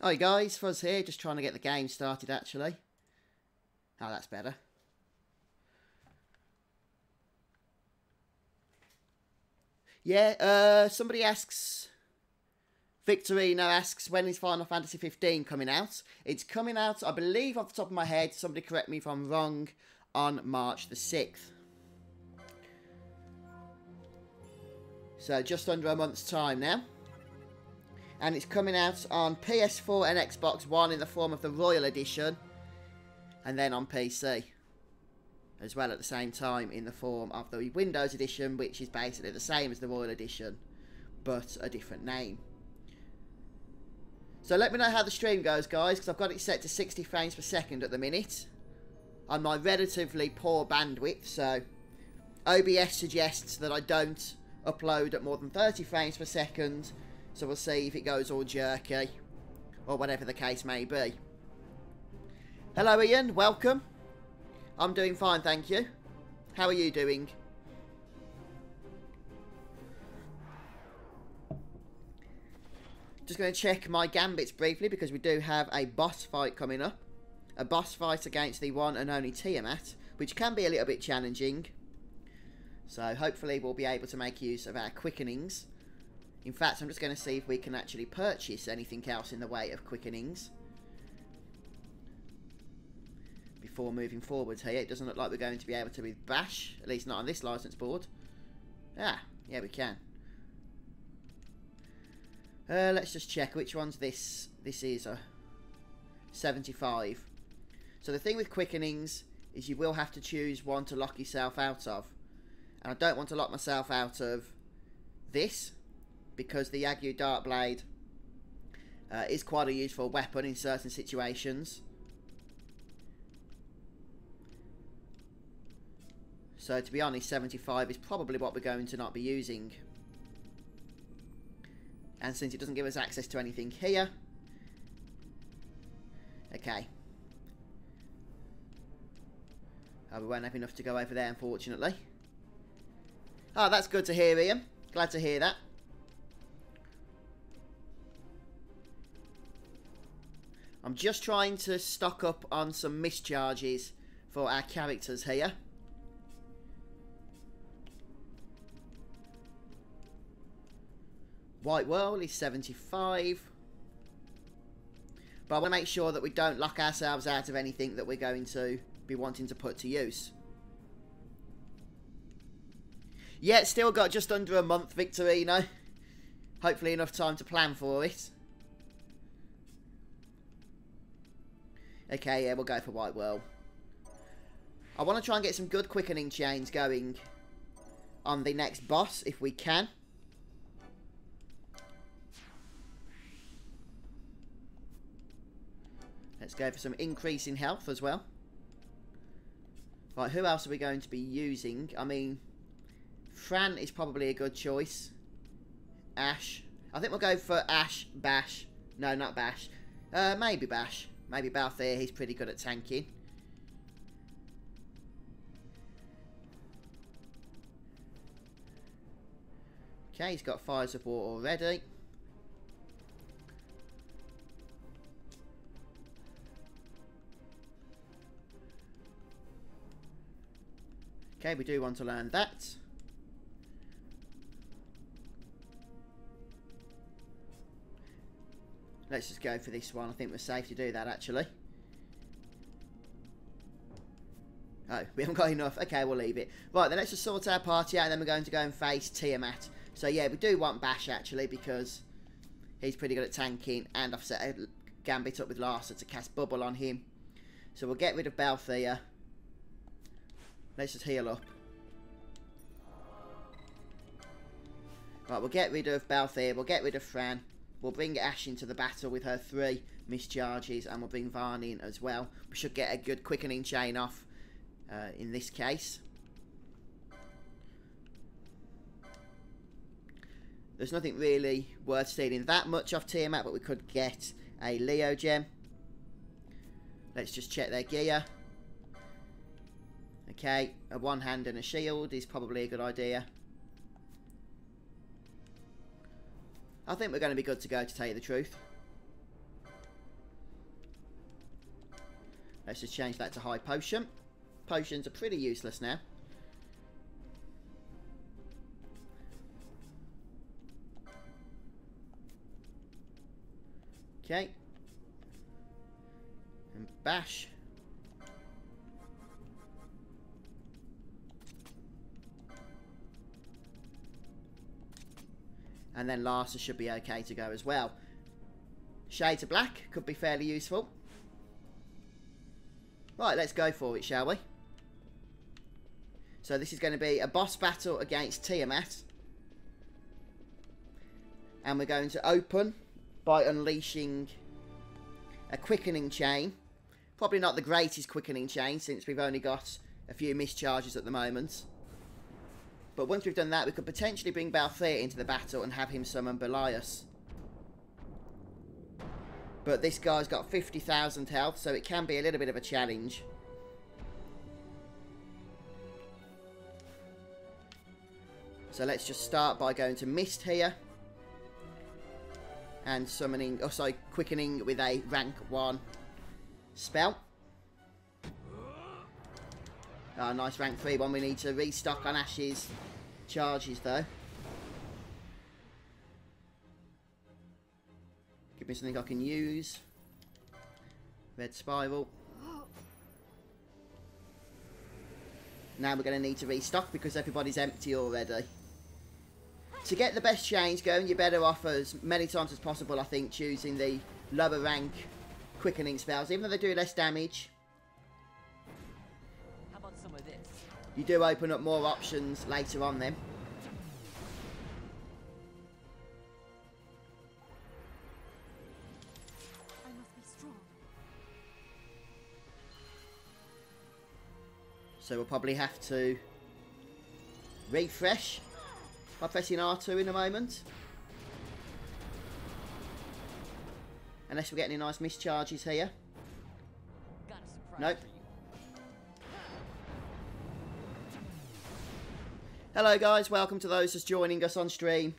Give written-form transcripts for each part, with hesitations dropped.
Hi guys, Fuzz here, just trying to get the game started actually. Oh, that's better. Yeah, somebody asks, Victorino asks, when is Final Fantasy 15 coming out? It's coming out, I believe off the top of my head, somebody correct me if I'm wrong, on March the 6th. So just under a month's time now. And it's coming out on PS4 and Xbox One in the form of the Royal Edition. And then on PC as well at the same time in the form of the Windows Edition, which is basically the same as the Royal Edition, but a different name. So let me know how the stream goes, guys, because I've got it set to 60 frames per second at the minute on my relatively poor bandwidth. So OBS suggests that I don't upload at more than 30 frames per second. So we'll see if it goes all jerky, or whatever the case may be. Hello Ian, welcome. I'm doing fine, thank you. How are you doing? Just going to check my gambits briefly, because we do have a boss fight coming up. A boss fight against the one and only Tiamat, which can be a little bit challenging. So hopefully we'll be able to make use of our quickenings. In fact, I'm just going to see if we can actually purchase anything else in the way of quickenings before moving forward here. It doesn't look like we're going to be able to with Bash, at least not on this license board. Ah, yeah, we can. Let's just check which one's this. This is a 75. So the thing with quickenings is you will have to choose one to lock yourself out of. And I don't want to lock myself out of this, because the Yagyu Darkblade is quite a useful weapon in certain situations. So to be honest, 75 is probably what we're going to not be using. And since it doesn't give us access to anything here... Okay. Oh, we won't have enough to go over there, unfortunately. Oh, that's good to hear, Ian. Glad to hear that. I'm just trying to stock up on some mischarges for our characters here. White Whirl is 75. But I want to make sure that we don't lock ourselves out of anything that we're going to be wanting to put to use. Yeah, it's still got just under a month, Victorino. Hopefully enough time to plan for it. Okay, yeah, we'll go for White Whirl. I want to try and get some good quickening chains going on the next boss, if we can. Let's go for some increase in health as well. Right, who else are we going to be using? I mean, Fran is probably a good choice. Ashe. I think we'll go for Ashe, Bash. No, not Bash. Maybe Bash. Maybe Balthier, he's pretty good at tanking. Okay, he's got fire support already. Okay, we do want to learn that. Let's just go for this one. I think we're safe to do that, actually. Oh, we haven't got enough. Okay, we'll leave it. Right, then let's just sort our party out, and then we're going to go and face Tiamat. So, yeah, we do want Bash, actually, because he's pretty good at tanking, and I've set a Gambit up with Larsa to cast Bubble on him. So we'll get rid of Balthier. Let's just heal up. Right, we'll get rid of Balthier. We'll get rid of Fran. We'll bring Ashe into the battle with her 3 mischarges, and we'll bring Varn in as well. We should get a good quickening chain off in this case. There's nothing really worth stealing that much off Tiamat, but we could get a Leo gem. Let's just check their gear. Okay, a one hand and a shield is probably a good idea. I think we're going to be good to go, to tell you the truth. Let's just change that to high potion. Potions are pretty useless now. Okay. And bash. And then Larsa should be okay to go as well. Shades of Black could be fairly useful. Right, let's go for it, shall we? So this is going to be a boss battle against Tiamat. And we're going to open by unleashing a quickening chain. Probably not the greatest quickening chain, since we've only got a few mischarges at the moment. But once we've done that, we could potentially bring Balthier into the battle and have him summon Belias. But this guy's got 50,000 health, so it can be a little bit of a challenge. So let's just start by going to Mist here. And summoning, oh sorry, quickening with a rank 1 spell. Oh, nice rank 3 one. We need to restock on Ashe's charges though. Give me something I can use. Red Spiral. Now we're going to need to restock because everybody's empty already. To get the best chains going, you're better off as many times as possible, I think, choosing the lower rank quickening spells. Even though they do less damage, how about some of this? You do open up more options later on then. I must be strong. So we'll probably have to refresh by pressing R2 in a moment. Unless we're getting any nice mischarges here. Got a surprise Nope. for you. Hello guys, welcome to those just joining us on stream.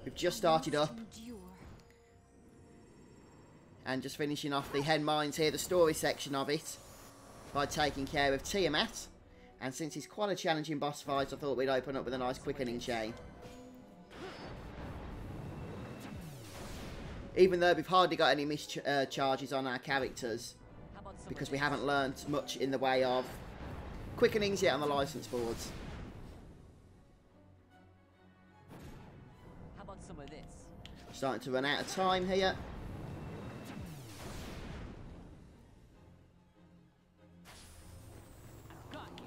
We've just started up Endure. and just finishing off the Hen Mines here, the story section of it, by taking care of Tiamat. And since it's quite a challenging boss fight, I thought we'd open up with a nice quickening chain. Even though we've hardly got any mischarges on our characters, How about some because of we this? haven't learnt much in the way of quickenings yet on the license boards. How about some of this? Starting to run out of time here. Got you.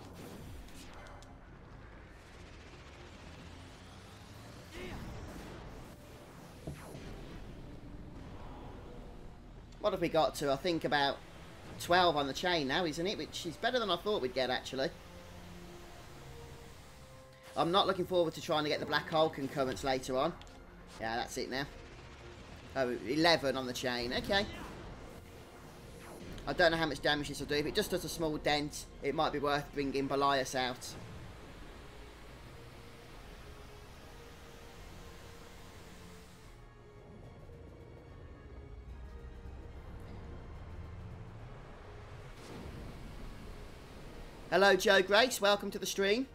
What have we got to? I think about 12 on the chain now, isn't it? Which is better than I thought we'd get, actually. I'm not looking forward to trying to get the black hole concurrents later on. Yeah, that's it now. Oh, 11 on the chain. Okay. I don't know how much damage this will do. If it just does a small dent, it might be worth bringing Belias out. Hello, Joe Grace. Welcome to the stream.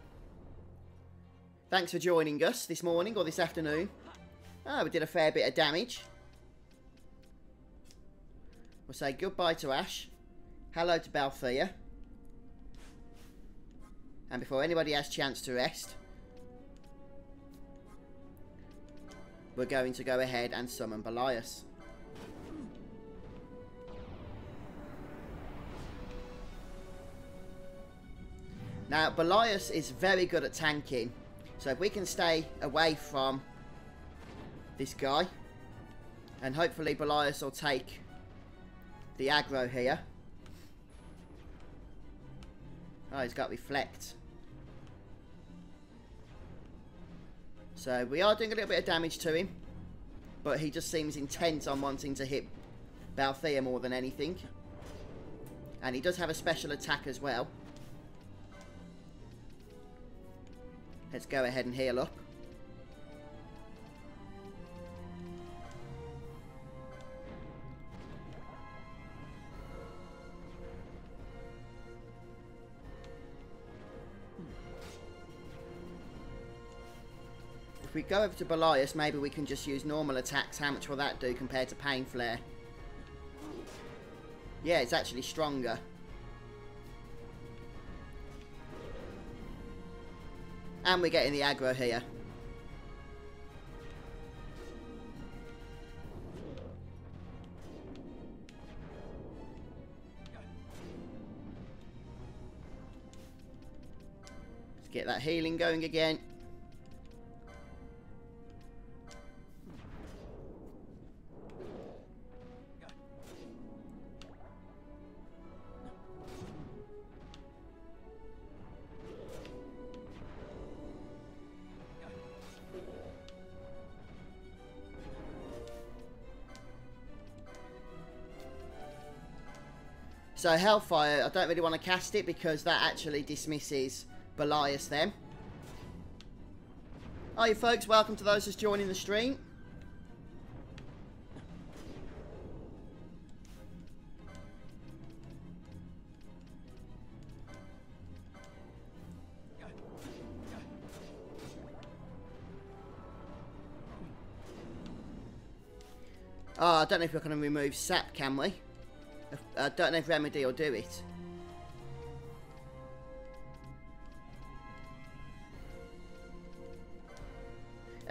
Thanks for joining us this morning or this afternoon. Oh, we did a fair bit of damage. We'll say goodbye to Ashe. Hello to Balthier. And before anybody has a chance to rest, we're going to go ahead and summon Belias. Now, Belias is very good at tanking. So if we can stay away from this guy, and hopefully Belias will take the aggro here. Oh, he's got Reflect. So we are doing a little bit of damage to him, but he just seems intent on wanting to hit Balthier more than anything. And he does have a special attack as well. Let's go ahead and heal up. If we go over to Belias, maybe we can just use normal attacks. How much will that do compared to Pain Flare? Yeah, it's actually stronger. And we're getting the aggro here. Let's get that healing going again. So Hellfire, I don't really want to cast it because that actually dismisses Belias then. Hi folks, welcome to those just joining the stream. Oh, I don't know if we can remove sap, can we? I don't know if Remedy will do it.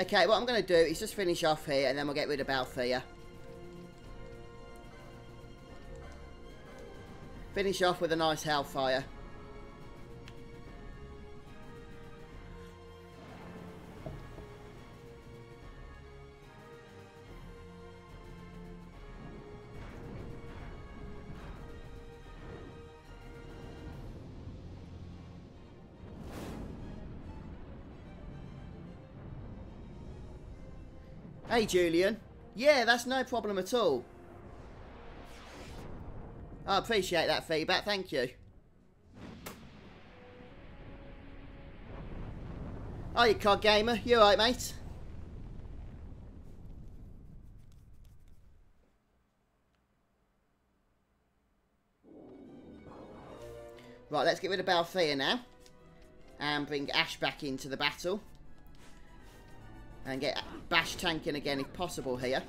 Okay, what I'm going to do is just finish off here and then we'll get rid of Balthier. Finish off with a nice Hellfire. Hey Julian. Yeah, that's no problem at all. I appreciate that feedback, thank you. Are you COD Gamer? You alright, mate? Right, let's get rid of Balthier now. And bring Ashe back into the battle. And get Bash tanking again if possible here.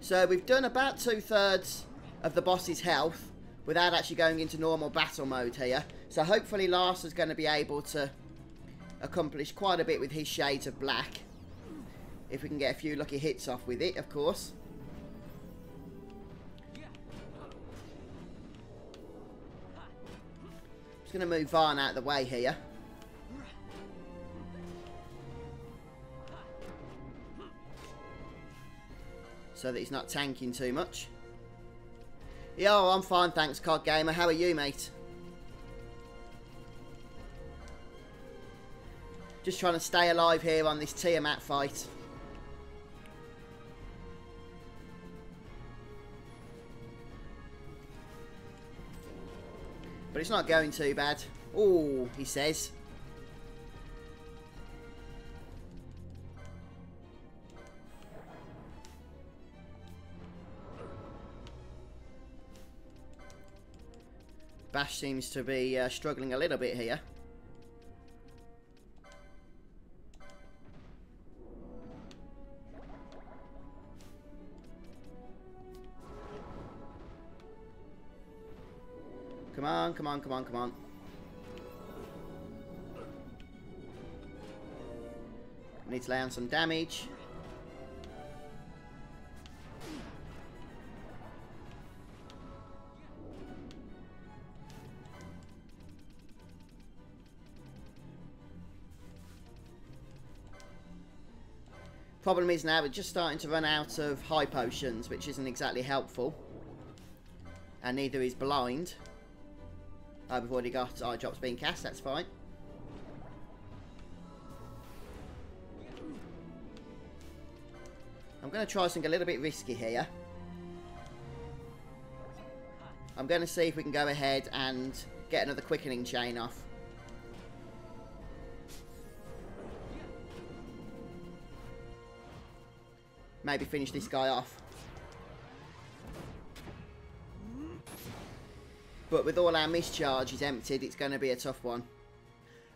So we've done about 2/3 of the boss's health without actually going into normal battle mode here. So hopefully Lars is going to be able to accomplish quite a bit with his Shades of Black. If we can get a few lucky hits off with it, of course. Just going to move Varn out of the way here. So that he's not tanking too much. Yo, I'm fine, thanks, COD Gamer. How are you, mate? Just trying to stay alive here on this Tiamat fight. But it's not going too bad. Ooh, he says. Bash seems to be struggling a little bit here. Come on, come on, come on, come on. Need to lay on some damage. Problem is now we're just starting to run out of high potions, which isn't exactly helpful. And neither is blind. Oh, we've already got eye drops being cast, that's fine. I'm going to try something a little bit risky here. I'm going to see if we can go ahead and get another quickening chain off. Maybe finish this guy off. But with all our mischarges emptied, it's going to be a tough one.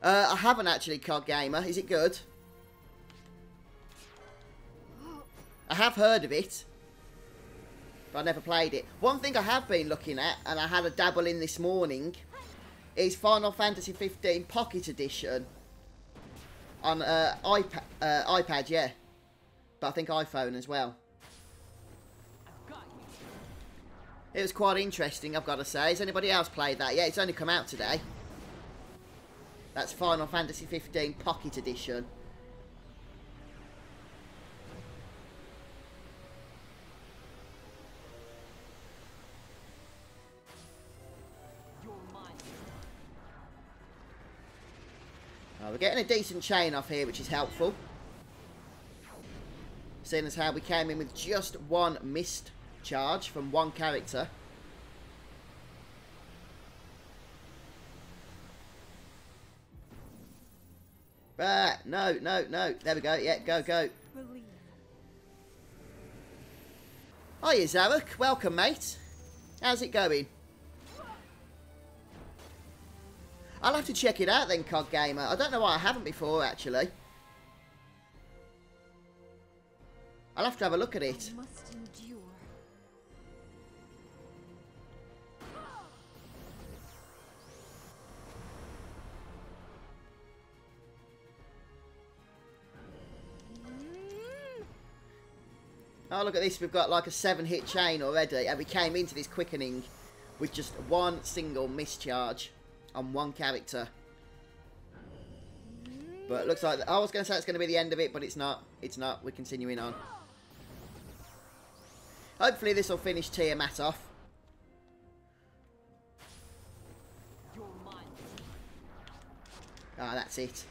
I haven't actually, COD Gamer. Is it good? I have heard of it, but I never played it. One thing I have been looking at, and I had a dabble in this morning, is Final Fantasy 15 Pocket Edition on iPad, yeah. But I think iPhone as well. It was quite interesting, I've got to say. Has anybody else played that? Yeah, it's only come out today. That's Final Fantasy 15 Pocket Edition. We're getting a decent chain off here, which is helpful. Seeing as how we came in with just one missed charge from one character. No. There we go. Yeah, go. Hiya, Zarek. Welcome, mate. How's it going? I'll have to check it out then, COD Gamer. I don't know why I haven't before, actually. I'll have to have a look at it. I must endure. Oh, look at this. We've got like a 7-hit chain already. And we came into this quickening with just one single mischarge on one character. But it looks like... I was going to say it's going to be the end of it, but it's not. It's not. We're continuing on. Hopefully this will finish Tiamat off. Ah, that's it.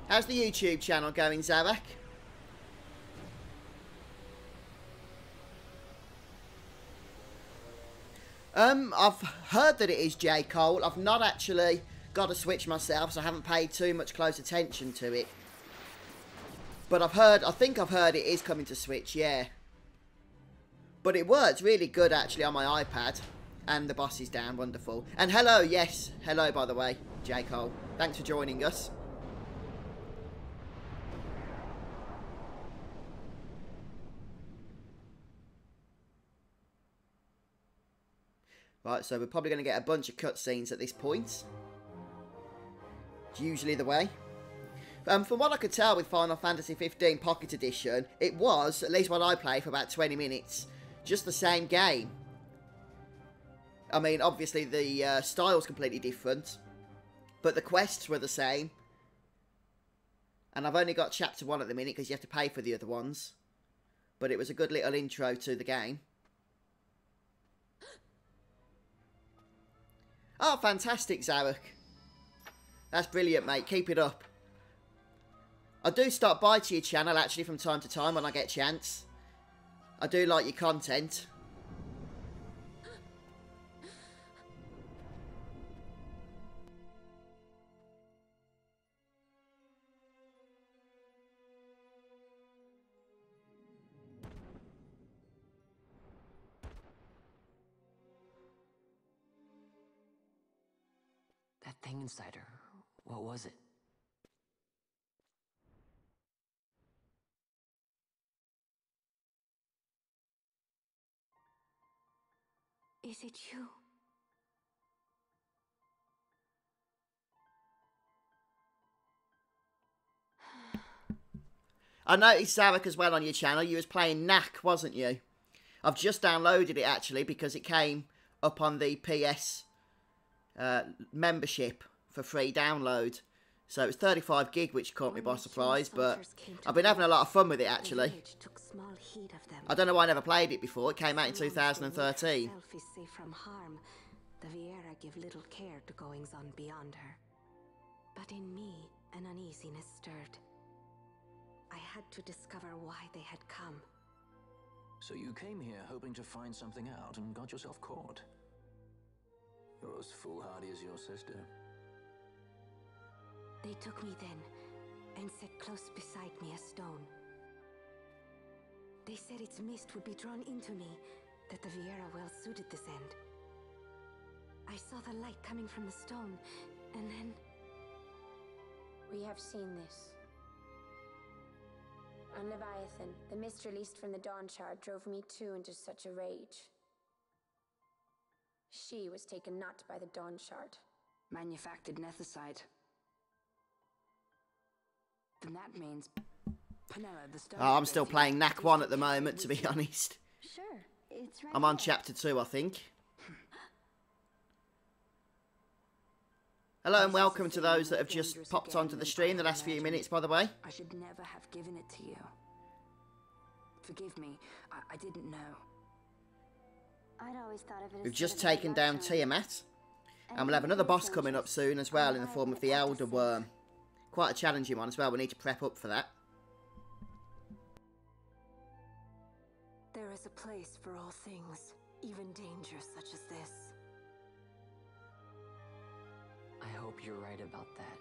How's the YouTube channel going, Zarek? I've heard that it is J. Cole. I've not actually got a Switch myself, so I haven't paid too much close attention to it. But I think I've heard it is coming to Switch, yeah. But it works really good, actually, on my iPad. And the boss is down, wonderful. And hello, yes. Hello, by the way, J. Cole. Thanks for joining us. Right, so we're probably going to get a bunch of cutscenes at this point. It's usually the way. From what I could tell with Final Fantasy 15 Pocket Edition, it was, at least what I played for about 20 minutes, just the same game. I mean, obviously the style's completely different, but the quests were the same. And I've only got Chapter 1 at the minute because you have to pay for the other ones. But it was a good little intro to the game. Oh, fantastic, Zarek. That's brilliant, mate. Keep it up. I do stop by to your channel, actually, from time to time when I get a chance. I do like your content. That thing inside her, what was it? Is it you? I noticed, Zarek, as well on your channel, you was playing Knack, wasn't you? I've just downloaded it, actually, because it came up on the PS membership for free download. So it was 35 gig, which caught me by surprise, but I've been having a lot of fun with it, actually. I don't know why I never played it before. It came out in 2013. The Viera give little care to goings on beyond her. But in me, an uneasiness stirred. I had to discover why they had come. So you came here hoping to find something out and got yourself caught. You're as foolhardy as your sister. They took me then and set close beside me a stone. They said its mist would be drawn into me, that the Viera well suited this end. I saw the light coming from the stone, and then... We have seen this. On Leviathan, the mist released from the Dawn Shard drove me too into such a rage. She was taken not by the Dawn Shard. Manufactured nethicide. Then that means Penella, the stone. Oh, I'm still playing NAC 1 at the moment, to be honest. Sure, it's right I'm on here. chapter 2, I think. Hello and welcome to those that have just popped onto the stream the last few minutes, by the way. I should never have given it to you. Forgive me, I didn't know. I'd always thought of it as We've just sort of a taken down luxury. Tiamat. And we'll have another boss coming up soon as well in the form of the Elder Wyrm. Quite a challenging one as well, we need to prep up for that. There is a place for all things, even danger such as this. I hope you're right about that.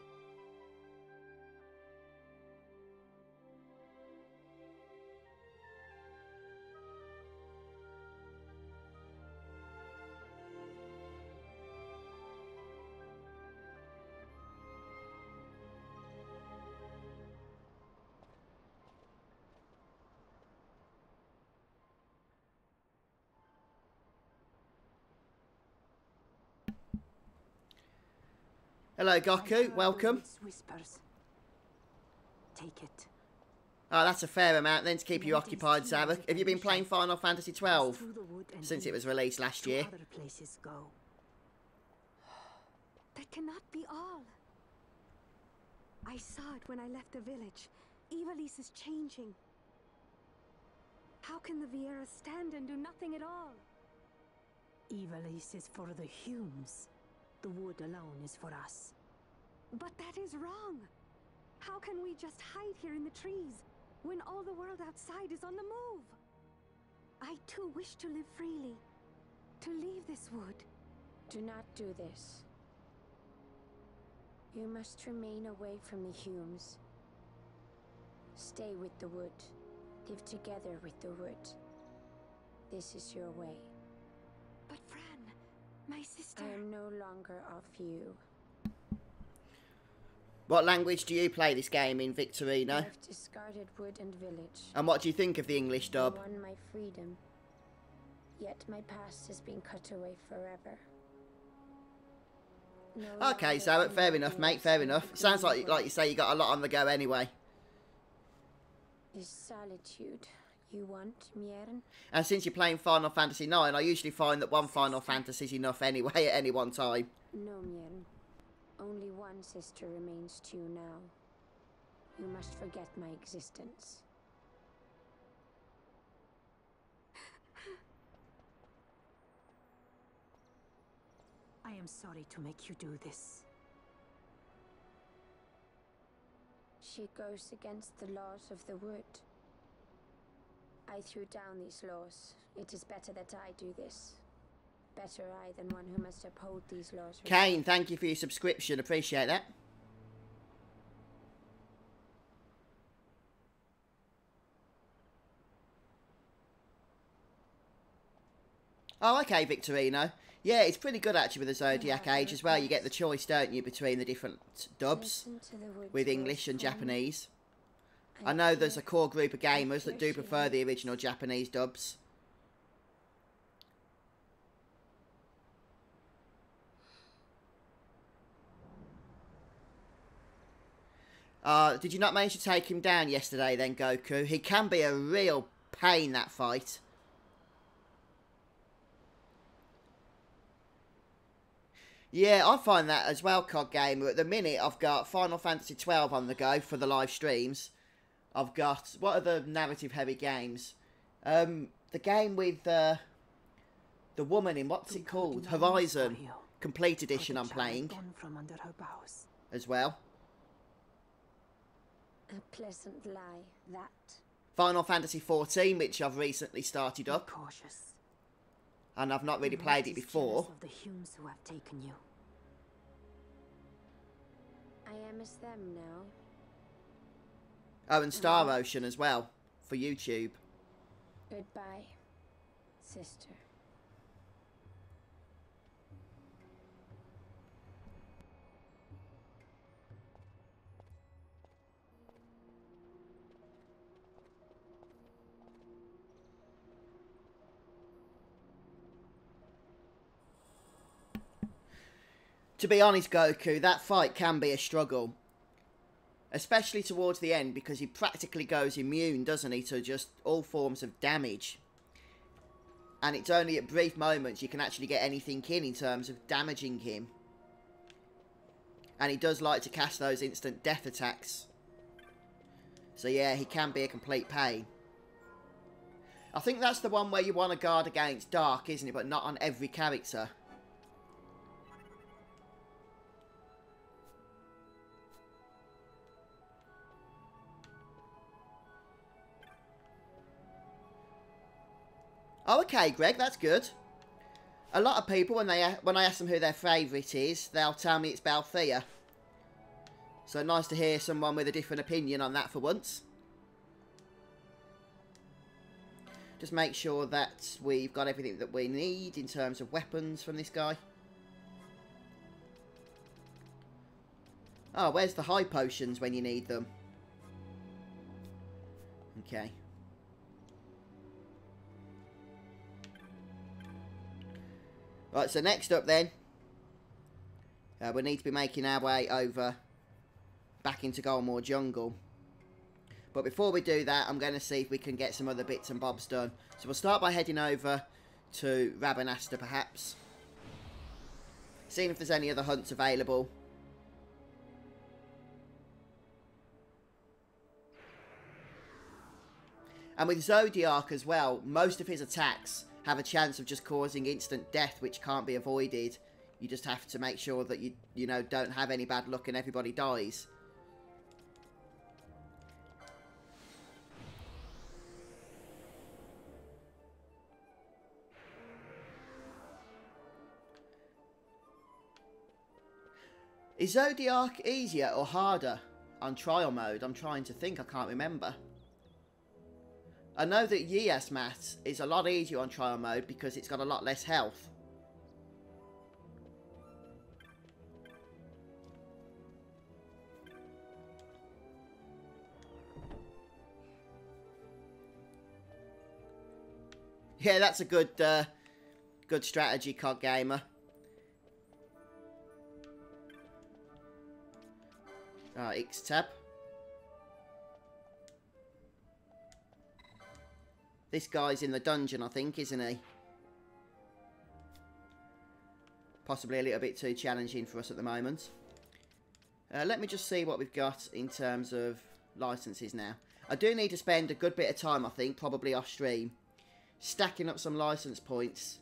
Hello Goku, welcome. Whispers. Take it. Oh, that's a fair amount then to keep you occupied, Zavok. Have you been playing Final Fantasy XII since it was released last year? Other places go. That cannot be all. I saw it when I left the village. Ivalice is changing. How can the Viera stand and do nothing at all? Ivalice is for the Humes. The wood alone is for us. But that is wrong. How can we just hide here in the trees when all the world outside is on the move? I too wish to live freely, to leave this wood. Do not do this. You must remain away from the Humes. Stay with the wood. Live together with the wood. This is your way. But Fran, my sister... I am no longer of you. What language do you play this game in, I Victorino? have discarded wood and village. And what do you think of the English I dub? won my freedom. Yet my past has been cut away forever. No Okay, longer so can fair I enough, be mate, fair absent enough. from Sounds the like world. you say you got a lot on the go anyway. Is solitude you want, Mjern? And since you're playing Final Fantasy 9, I usually find that one Final Fantasy is enough anyway at any one time. No, Mjern. Only one sister remains to you now. You must forget my existence. I am sorry to make you do this. She goes against the laws of the wood. I threw down these laws. It is better that I do this. Better I than one who must uphold these laws. Kane, thank you for your subscription. Appreciate that. Oh, okay, Victorino. Yeah, it's pretty good actually with the Zodiac Age as well. You get the choice, don't you, between the different dubs Listen to the wood's with voice, English and Fran. Japanese. I know there's a core group of gamers that do she prefer the original Japanese dubs. Did you not manage to take him down yesterday then, Goku? He can be a real pain, that fight. Yeah, I find that as well, COD Gamer. At the minute, I've got Final Fantasy 12 on the go for the live streams. I've got... What are the narrative-heavy games? The game with the woman in... What's it called? Horizon. Complete Edition I'm playing. From under her boughs. As well. A pleasant lie, that. Final Fantasy 14, which I've recently started up. Cautious. And I've not really played it before. Of the Humes who have taken you. I am as them now. Oh, and Star Ocean as well. For YouTube. Goodbye, sister. To be honest, Goku, that fight can be a struggle. Especially towards the end, because he practically goes immune, doesn't he, to just all forms of damage. And it's only at brief moments you can actually get anything in terms of damaging him. And he does like to cast those instant death attacks. So yeah, he can be a complete pain. I think that's the one where you want to guard against Dark, isn't it? But not on every character. Oh, okay, Greg, that's good. A lot of people, when I ask them who their favourite is, they'll tell me it's Balthea. So nice to hear someone with a different opinion on that for once. Just make sure that we've got everything that we need in terms of weapons from this guy. Oh, where's the high potions when you need them? Okay. Right, so next up then, we need to be making our way over back into Golmore Jungle. But before we do that, I'm going to see if we can get some other bits and bobs done. So we'll start by heading over to Rabanastre perhaps. Seeing if there's any other hunts available. And with Zodiac as well, most of his attacks have a chance of just causing instant death, which can't be avoided. You just have to make sure that you know, don't have any bad luck and everybody dies. Is Zodiac easier or harder on trial mode? I'm trying to think, I can't remember. I know that Tiamat is a lot easier on trial mode because it's got a lot less health. Yeah, that's a good good strategy, COD Gamer. Right, Ixtab. This guy's in the dungeon, I think, isn't he? Possibly a little bit too challenging for us at the moment. Let me just see what we've got in terms of licenses now. I do need to spend a good bit of time, I think, probably off stream, stacking up some license points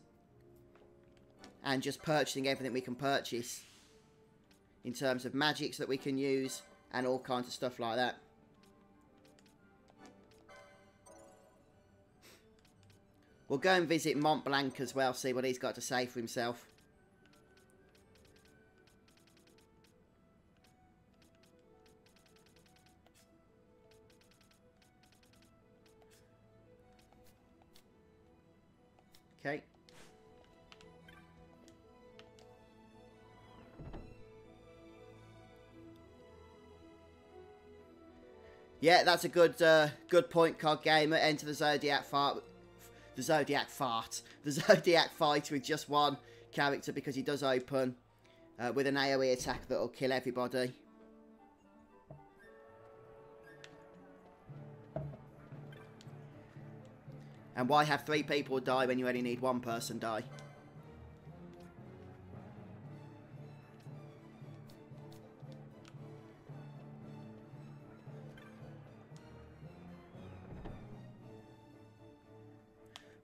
and just purchasing everything we can purchase in terms of magics that we can use and all kinds of stuff like that. We'll go and visit Mont Blanc as well, see what he's got to say for himself. Okay. Yeah, that's a good good point, COD Gamer. Enter the Zodiac fart. The Zodiac fart. The Zodiac fight with just one character because he does open with an AoE attack that will kill everybody. And why have 3 people die when you only need 1 person die?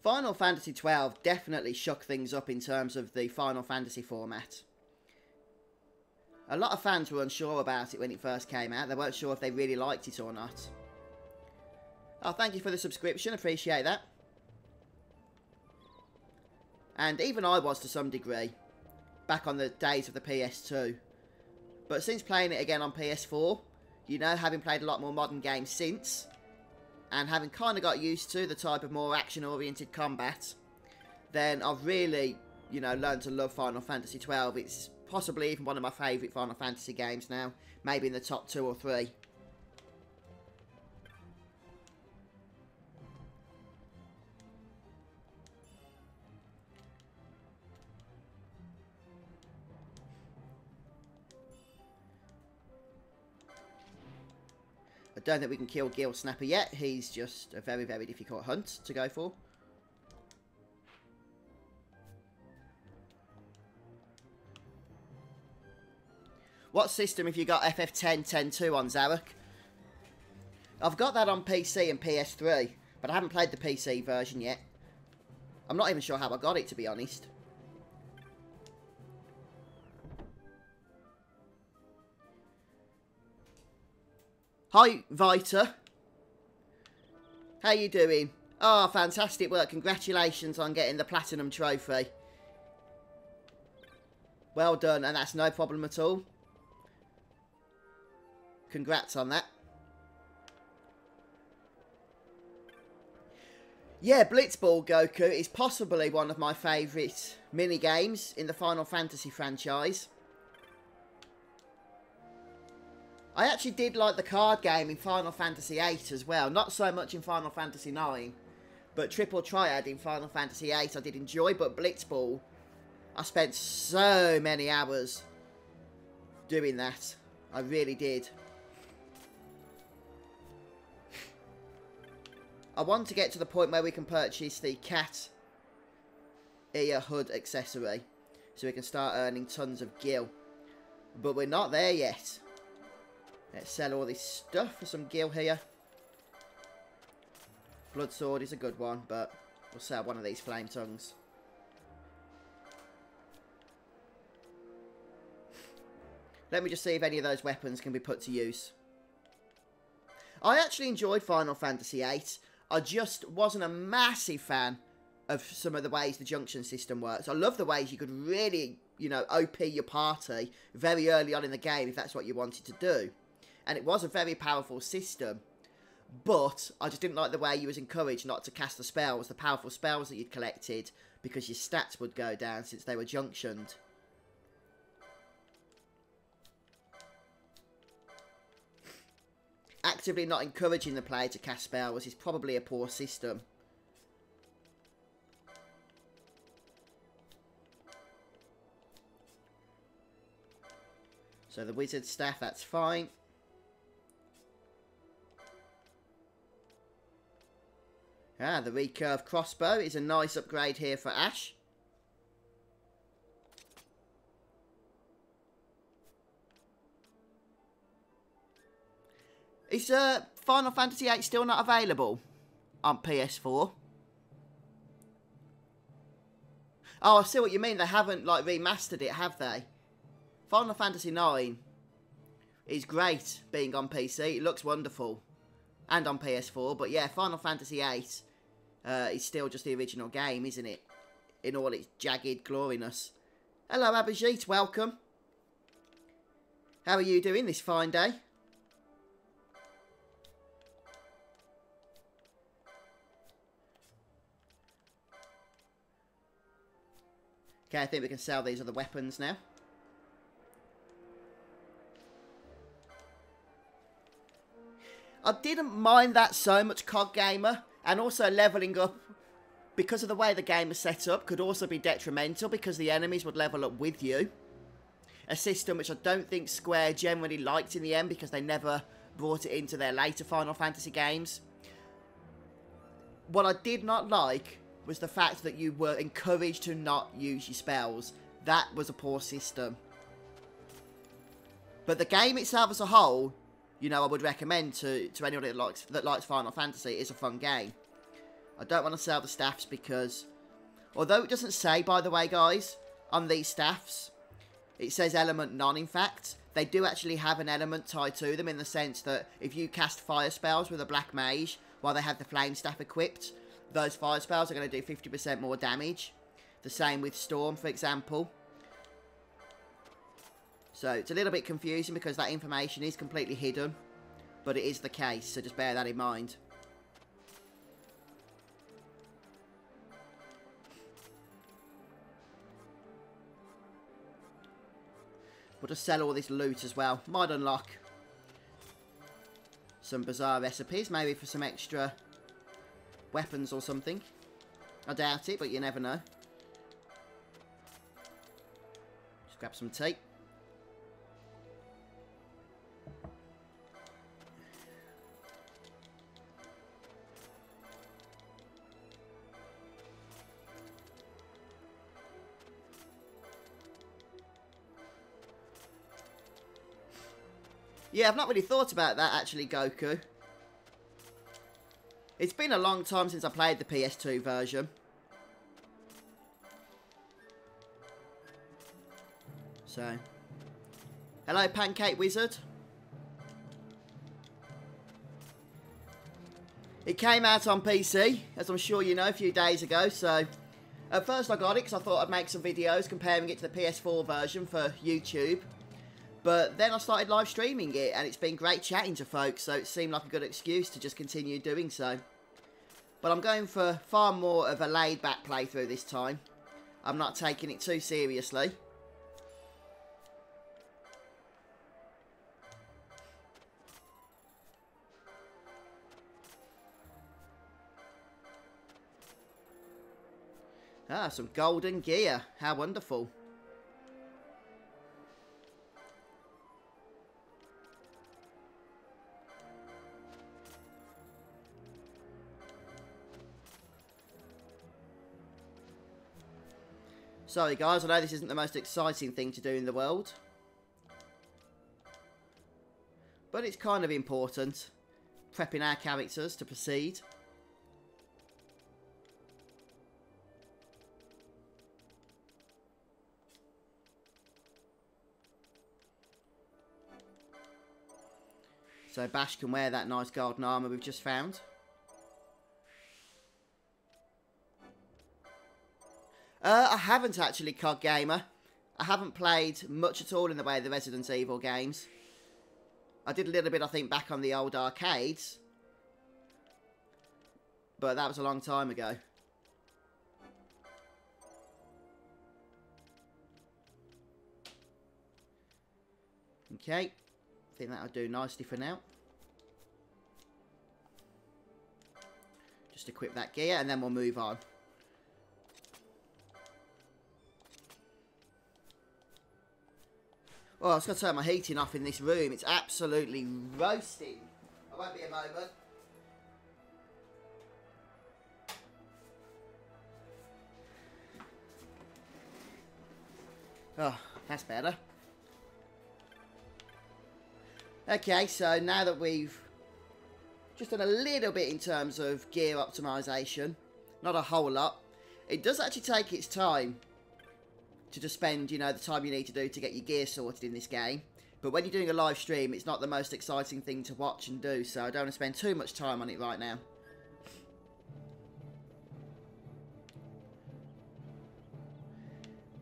Final Fantasy XII definitely shook things up in terms of the Final Fantasy format. A lot of fans were unsure about it when it first came out. They weren't sure if they really liked it or not. Oh, thank you for the subscription. Appreciate that. And even I was to some degree, back on the days of the PS2. But since playing it again on PS4, you know, having played a lot more modern games since, and having kind of got used to the type of more action-oriented combat, then I've really, you know, learned to love Final Fantasy XII. It's possibly even one of my favourite Final Fantasy games now, maybe in the top 2 or 3. Don't think we can kill Gil Snapper yet. He's just a very, very difficult hunt to go for. What system have you got FF10 10.2 on, Zarek? I've got that on PC and PS3, but I haven't played the PC version yet. I'm not even sure how I got it, to be honest. Hi, Vita. How you doing? Oh, fantastic work. Congratulations on getting the Platinum Trophy. Well done, and that's no problem at all. Congrats on that. Yeah, Blitzball Goku is possibly one of my favourite mini-games in the Final Fantasy franchise. I actually did like the card game in Final Fantasy VIII as well. Not so much in Final Fantasy IX, but Triple Triad in Final Fantasy VIII I did enjoy. But Blitzball, I spent so many hours doing that. I really did. I want to get to the point where we can purchase the cat ear hood accessory, so we can start earning tons of gil. But we're not there yet. Let's sell all this stuff for some gil here. Blood sword is a good one, but we'll sell one of these flame tongues. Let me just see if any of those weapons can be put to use. I actually enjoyed Final Fantasy VIII. I just wasn't a massive fan of some of the ways the junction system works. I love the ways you could really, you know, OP your party very early on in the game if that's what you wanted to do. And it was a very powerful system. But I just didn't like the way you was encouraged not to cast the spells, the powerful spells that you'd collected, because your stats would go down since they were junctioned. Actively not encouraging the player to cast spells is probably a poor system. So the wizard staff, that's fine. Ah, the recurve crossbow is a nice upgrade here for Ashe. Is Final Fantasy VIII still not available on PS4? Oh, I see what you mean. They haven't, like, remastered it, have they? Final Fantasy IX is great being on PC. It looks wonderful. And on PS4. But yeah, Final Fantasy VIII is still just the original game, isn't it? In all its jagged gloriness. Hello, Abhijit. Welcome. How are you doing this fine day? Okay, I think we can sell these other weapons now. I didn't mind that so much, COG Gamer. And also levelling up, because of the way the game is set up, could also be detrimental because the enemies would level up with you. A system which I don't think Square generally liked in the end because they never brought it into their later Final Fantasy games. What I did not like was the fact that you were encouraged to not use your spells. That was a poor system. But the game itself as a whole, you know, I would recommend to anybody that likes Final Fantasy. It's a fun game. I don't want to sell the staffs because, although it doesn't say, by the way, guys, on these staffs, it says element none, in fact. They do actually have an element tied to them in the sense that if you cast fire spells with a black mage while they have the flame staff equipped, those fire spells are going to do 50% more damage. The same with Storm, for example. So it's a little bit confusing because that information is completely hidden. But it is the case, so just bear that in mind. We'll just sell all this loot as well. Might unlock some bizarre recipes, maybe for some extra weapons or something. I doubt it, but you never know. Just grab some tea. Yeah, I've not really thought about that, actually, Goku. It's been a long time since I played the PS2 version. So, hello, Pancake Wizard. It came out on PC, as I'm sure you know, a few days ago, so at first I got it because I thought I'd make some videos comparing it to the PS4 version for YouTube. But then I started live streaming it, and it's been great chatting to folks, so it seemed like a good excuse to just continue doing so. But I'm going for far more of a laid-back playthrough this time. I'm not taking it too seriously. Ah, some golden gear. How wonderful. Sorry guys, I know this isn't the most exciting thing to do in the world. But it's kind of important. Prepping our characters to proceed. So Bash can wear that nice golden armour we've just found. I haven't actually, COD Gamer. I haven't played much at all in the way of the Resident Evil games. I did a little bit, I think, back on the old arcades. But that was a long time ago. Okay. I think that'll do nicely for now. Just equip that gear and then we'll move on. Oh, I've got to turn my heating off in this room. It's absolutely roasting. I won't be a moment. Oh, that's better. Okay, so now that we've just done a little bit in terms of gear optimization, not a whole lot, it does actually take its time to just spend, you know, the time you need to do to get your gear sorted in this game. But when you're doing a live stream, it's not the most exciting thing to watch and do, so I don't want to spend too much time on it right now.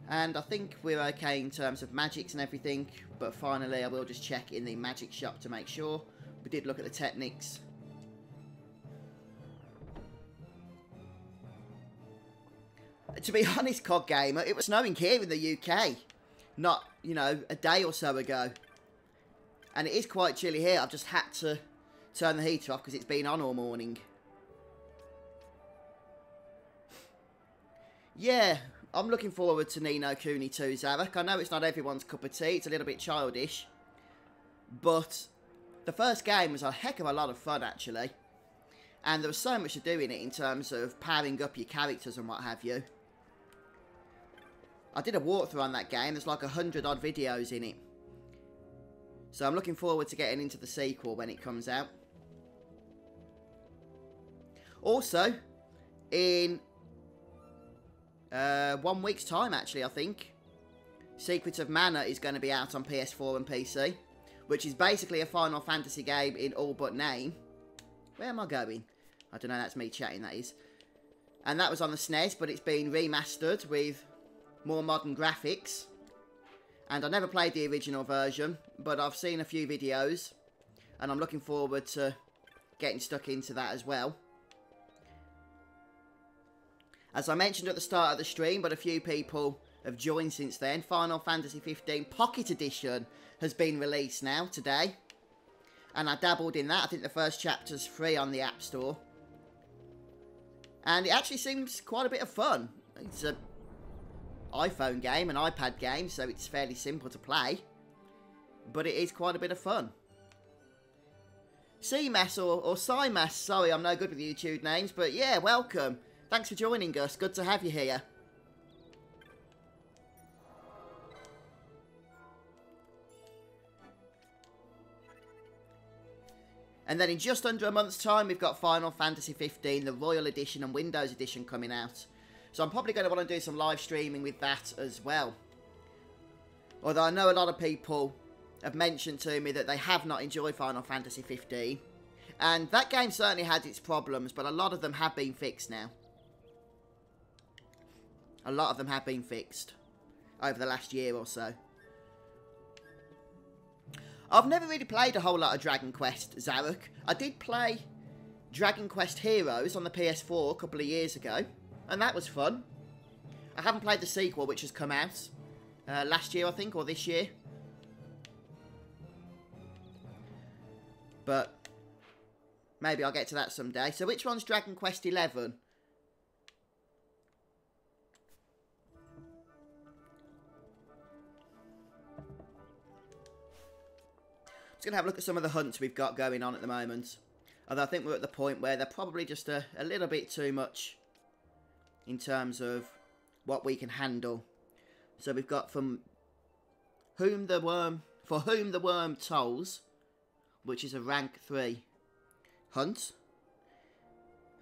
And I think we're okay in terms of magics and everything, but finally I will just check in the magic shop to make sure. We did look at the techniques. To be honest, COD Gamer, it was snowing here in the UK. Not, you know, a day or so ago. And it is quite chilly here. I've just had to turn the heater off because it's been on all morning. Yeah, I'm looking forward to Ni no Kuni 2, Zarek. I know it's not everyone's cup of tea. It's a little bit childish. But the first game was a heck of a lot of fun, actually. And there was so much to do in it in terms of powering up your characters and what have you. I did a walkthrough on that game. There's like 100 odd videos in it. So I'm looking forward to getting into the sequel when it comes out. Also, in 1 week's time, actually, I think, Secrets of Mana is going to be out on PS4 and PC, which is basically a Final Fantasy game in all but name. Where am I going? I don't know, that's me chatting, that is. And that was on the SNES, but it's been remastered with more modern graphics. And I never played the original version, but I've seen a few videos, and I'm looking forward to getting stuck into that as well. As I mentioned at the start of the stream, but a few people have joined since then, Final Fantasy 15 Pocket Edition has been released now, today. And I dabbled in that. I think the first chapter's free on the App Store. And it actually seems quite a bit of fun. It's an iPhone game, an iPad game, so it's fairly simple to play. But it is quite a bit of fun. CMAS or Cymas, sorry, I'm no good with YouTube names, but yeah, welcome. Thanks for joining us. Good to have you here. And then in just under a month's time, we've got Final Fantasy 15, the Royal Edition and Windows Edition coming out. So I'm probably going to want to do some live streaming with that as well. Although I know a lot of people have mentioned to me that they have not enjoyed Final Fantasy 15. And that game certainly had its problems, but a lot of them have been fixed now. A lot of them have been fixed over the last year or so. I've never really played a whole lot of Dragon Quest, Zarek. I did play Dragon Quest Heroes on the PS4 a couple of years ago, and that was fun. I haven't played the sequel, which has come out last year, I think, or this year. But maybe I'll get to that someday. So which one's Dragon Quest 11? Just going to have a look at some of the hunts we've got going on at the moment. Although I think we're at the point where they're probably just a little bit too much in terms of what we can handle. So we've got for whom the worm tolls, which is a rank 3 hunt.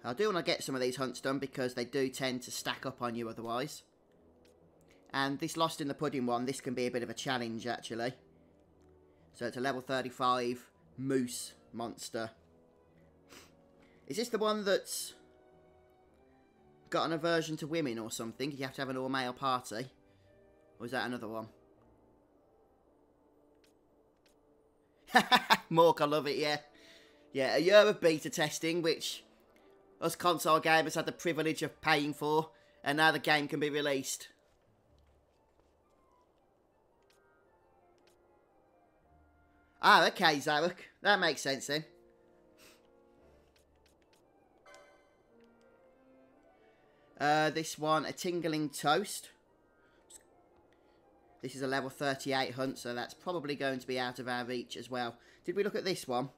I do want to get some of these hunts done because they do tend to stack up on you otherwise. And this Lost in the Pudding one, this can be a bit of a challenge actually. So it's a level 35 moose monster. Is this the one that's got an aversion to women or something? You have to have an all-male party? Or is that another one? Mork, I love it, yeah. Yeah, a year of beta testing, which us console gamers had the privilege of paying for, and now the game can be released. Ah, okay, Zarek. That makes sense then. This one, a Tingling Toast. This is a level 38 hunt, so that's probably going to be out of our reach as well. Did we look at this one?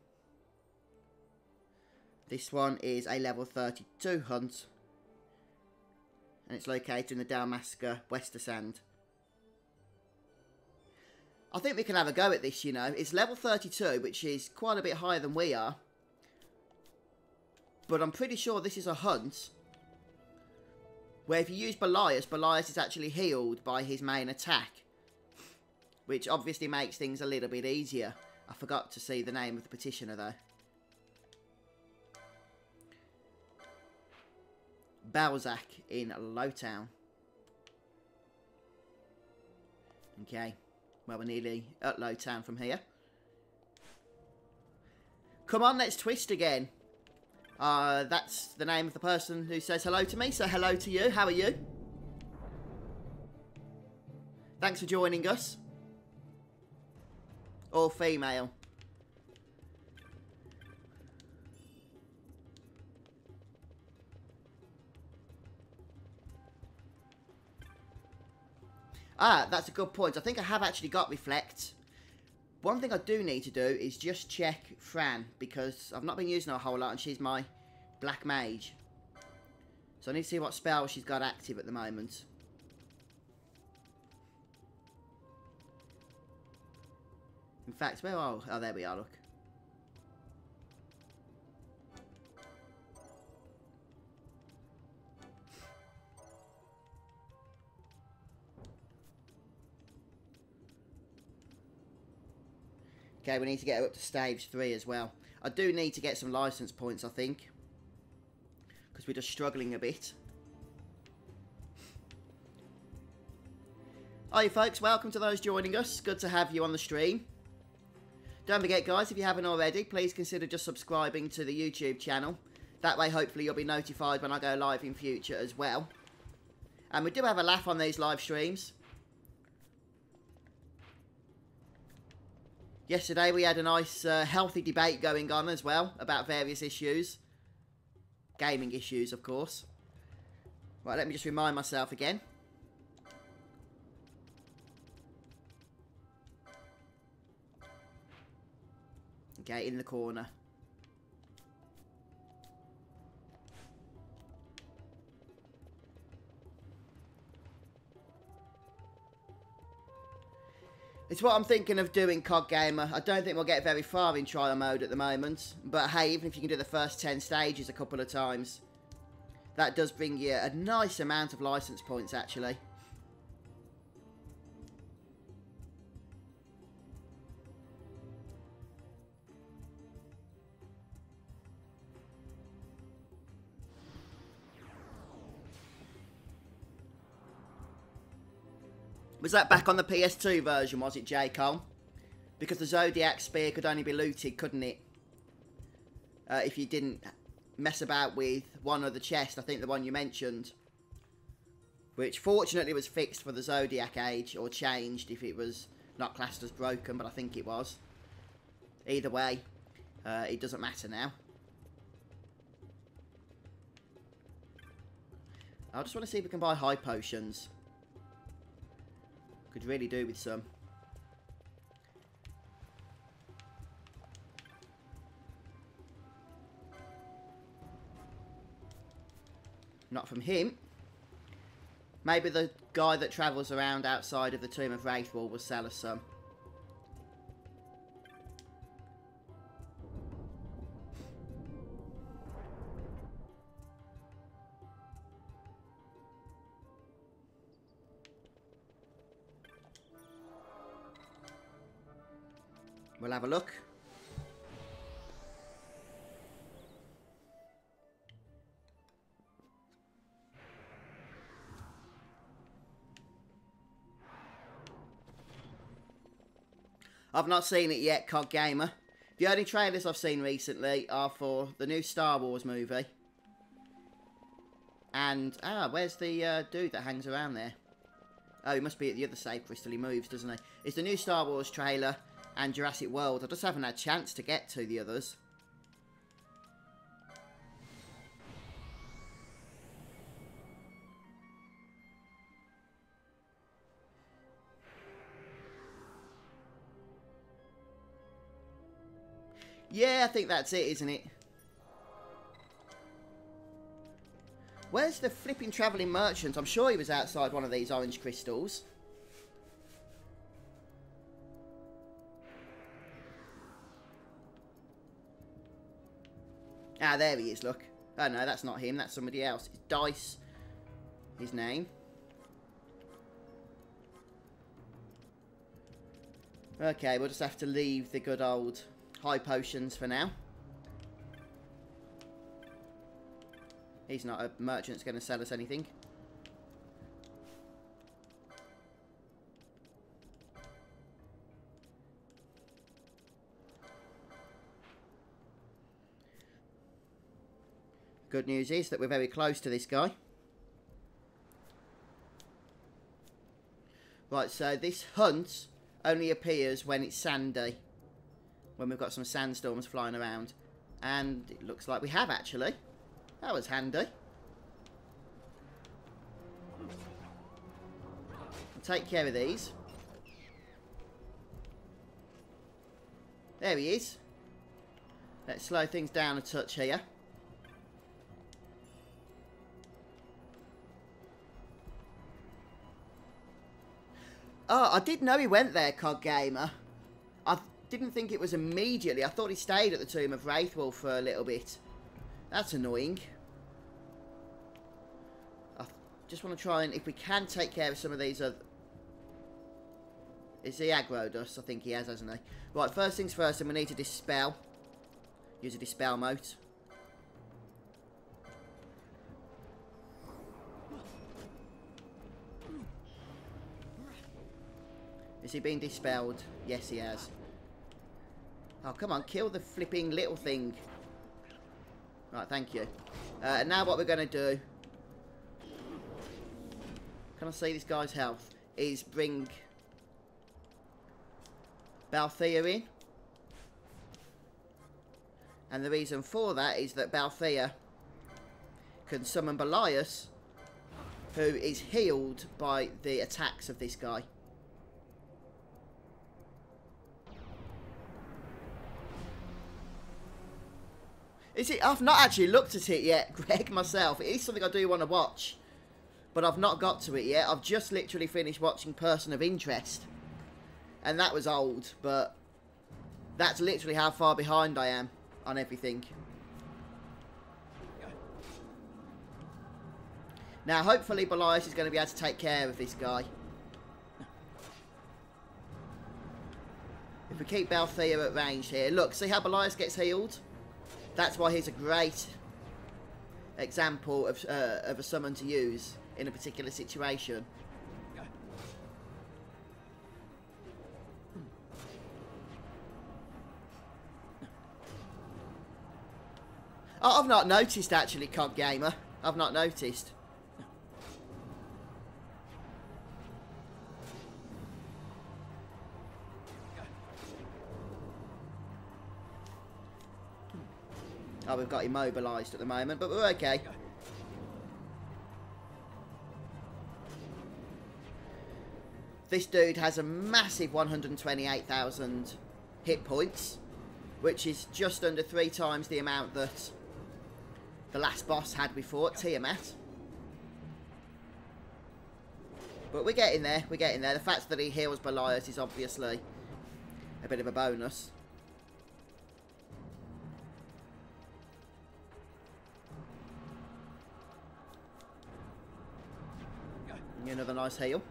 This one is a level 32 hunt. And it's located in the Dalmasca Wester Sand. I think we can have a go at this, you know. It's level 32, which is quite a bit higher than we are. But I'm pretty sure this is a hunt where if you use Belias is actually healed by his main attack. Which obviously makes things a little bit easier. I forgot to see the name of the petitioner though. Balzac in Lowtown. Okay. Well, we're nearly at Lowtown from here. Come on, let's twist again. That's the name of the person who says hello to me, so hello to you. How are you? Thanks for joining us. All female. Ah, that's a good point. I think I have actually got Reflect. One thing I do need to do is just check Fran, because I've not been using her a whole lot and she's my black mage. So I need to see what spell she's got active at the moment. In fact, where are... Oh, there we are, look. Okay, we need to get her up to stage 3 as well. I do need to get some license points, I think. Because we're just struggling a bit. Hi folks, welcome to those joining us. Good to have you on the stream. Don't forget guys, if you haven't already, please consider just subscribing to the YouTube channel. That way hopefully you'll be notified when I go live in future as well. And we do have a laugh on these live streams. Yesterday we had a nice healthy debate going on as well about various issues. Gaming issues, of course. Right, let me just remind myself again. Okay, in the corner. It's what I'm thinking of doing, COD Gamer. I don't think we'll get very far in trial mode at the moment. But hey, even if you can do the first 10 stages a couple of times, that does bring you a nice amount of license points, actually. Was that back on the PS2 version, was it, J. Cole? Because the Zodiac spear could only be looted, couldn't it? If you didn't mess about with one of the chests, I think the one you mentioned. Which fortunately was fixed for the Zodiac age, or changed if it was not classed as broken, but I think it was. Either way, it doesn't matter now. I just want to see if we can buy high potions. Could really do with some. Not from him. Maybe the guy that travels around outside of the Tomb of Wraithwall will sell us some. We'll have a look. I've not seen it yet, COD Gamer. The only trailers I've seen recently are for the new Star Wars movie. And, where's the dude that hangs around there? Oh, he must be at the other save crystal. He moves, doesn't he? It's the new Star Wars trailer and Jurassic World. I just haven't had a chance to get to the others. Yeah, I think that's it, isn't it? Where's the flipping travelling merchant? I'm sure he was outside one of these orange crystals. Ah, there he is, look. Oh, no, that's not him. That's somebody else. It's Dice, his name. Okay, we'll just have to leave the good old high potions for now. He's not a merchant that's going to sell us anything. Good news is that we're very close to this guy. Right, so this hunt only appears when it's sandy. When we've got some sandstorms flying around. And it looks like we have, actually. That was handy. I'll take care of these. There he is. Let's slow things down a touch here. Oh, I did know he went there, COD Gamer. I didn't think it was immediately. I thought he stayed at the Tomb of Wraithwall for a little bit. That's annoying. I just want to try and, if we can, take care of some of these other... Is he aggroed us? I think he has, hasn't he? Right, first things first, and we need to dispel. Use a dispel mote. Is he being dispelled? Yes, he has. Oh, come on, kill the flipping little thing. Right, thank you. And now what we're going to do... Can I see this guy's health? Is bring... Balthea in. And the reason for that is that Balthea can summon Belias, who is healed by the attacks of this guy. Is it? I've not actually looked at it yet, Greg, myself. It is something I do want to watch, but I've not got to it yet. I've just literally finished watching Person of Interest. And that was old, but that's literally how far behind I am on everything. Now, hopefully, Ivalice is going to be able to take care of this guy. If we keep Balthea at range here. Look, see how Ivalice gets healed? That's why he's a great example of a summon to use in a particular situation. Oh, I've not noticed, actually, COD Gamer. I've not noticed. Oh, we've got immobilised at the moment, but we're okay. This dude has a massive 128,000 hit points, which is just under 3 times the amount that the last boss had before, Tiamat. But we're getting there, we're getting there. The fact that he heals Ivalice is obviously a bit of a bonus. Another nice heal.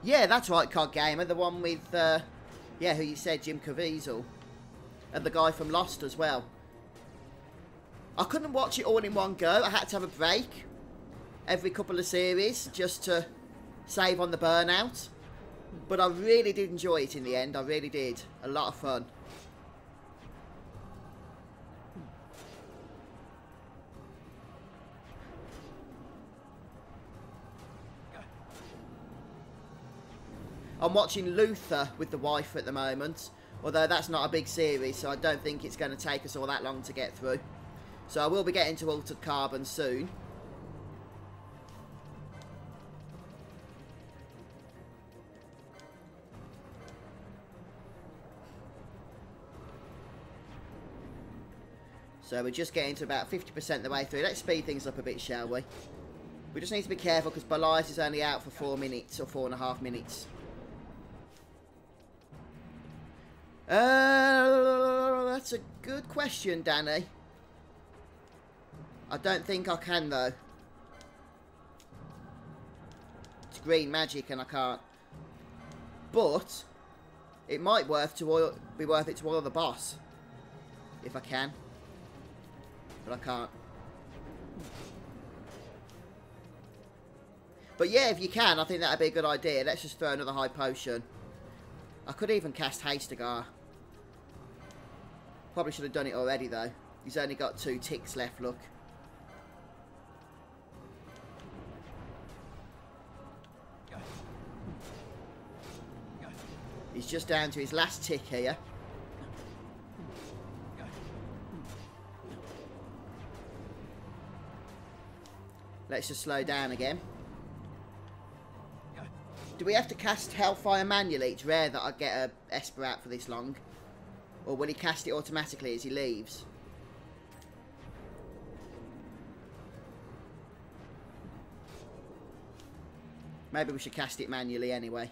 Yeah, that's right, COD Gamer. The one with, yeah, who you said, Jim Caviezel. And the guy from Lost as well. I couldn't watch it all in one go. I had to have a break every couple of series just to save on the burnout. But I really did enjoy it in the end. I really did. A lot of fun. I'm watching Luther with the wife at the moment, although that's not a big series, so I don't think it's going to take us all that long to get through. So I will be getting to Altered Carbon soon. So we're just getting to about 50% of the way through. Let's speed things up a bit, shall we? We just need to be careful because Ivalice is only out for 4 minutes or 4.5 minutes. That's a good question, Danny. I don't think I can, though. It's green magic and I can't. But it might be worth it to oil the boss. If I can. But I can't. But yeah, if you can, I think that'd be a good idea. Let's just throw another high potion. I could even cast Hastagar. Probably should have done it already, though. He's only got 2 ticks left, look. He's just down to his last tick here. Let's just slow down again. Do we have to cast Hellfire manually? It's rare that I get a Esper out for this long. Or will he cast it automatically as he leaves? Maybe we should cast it manually anyway.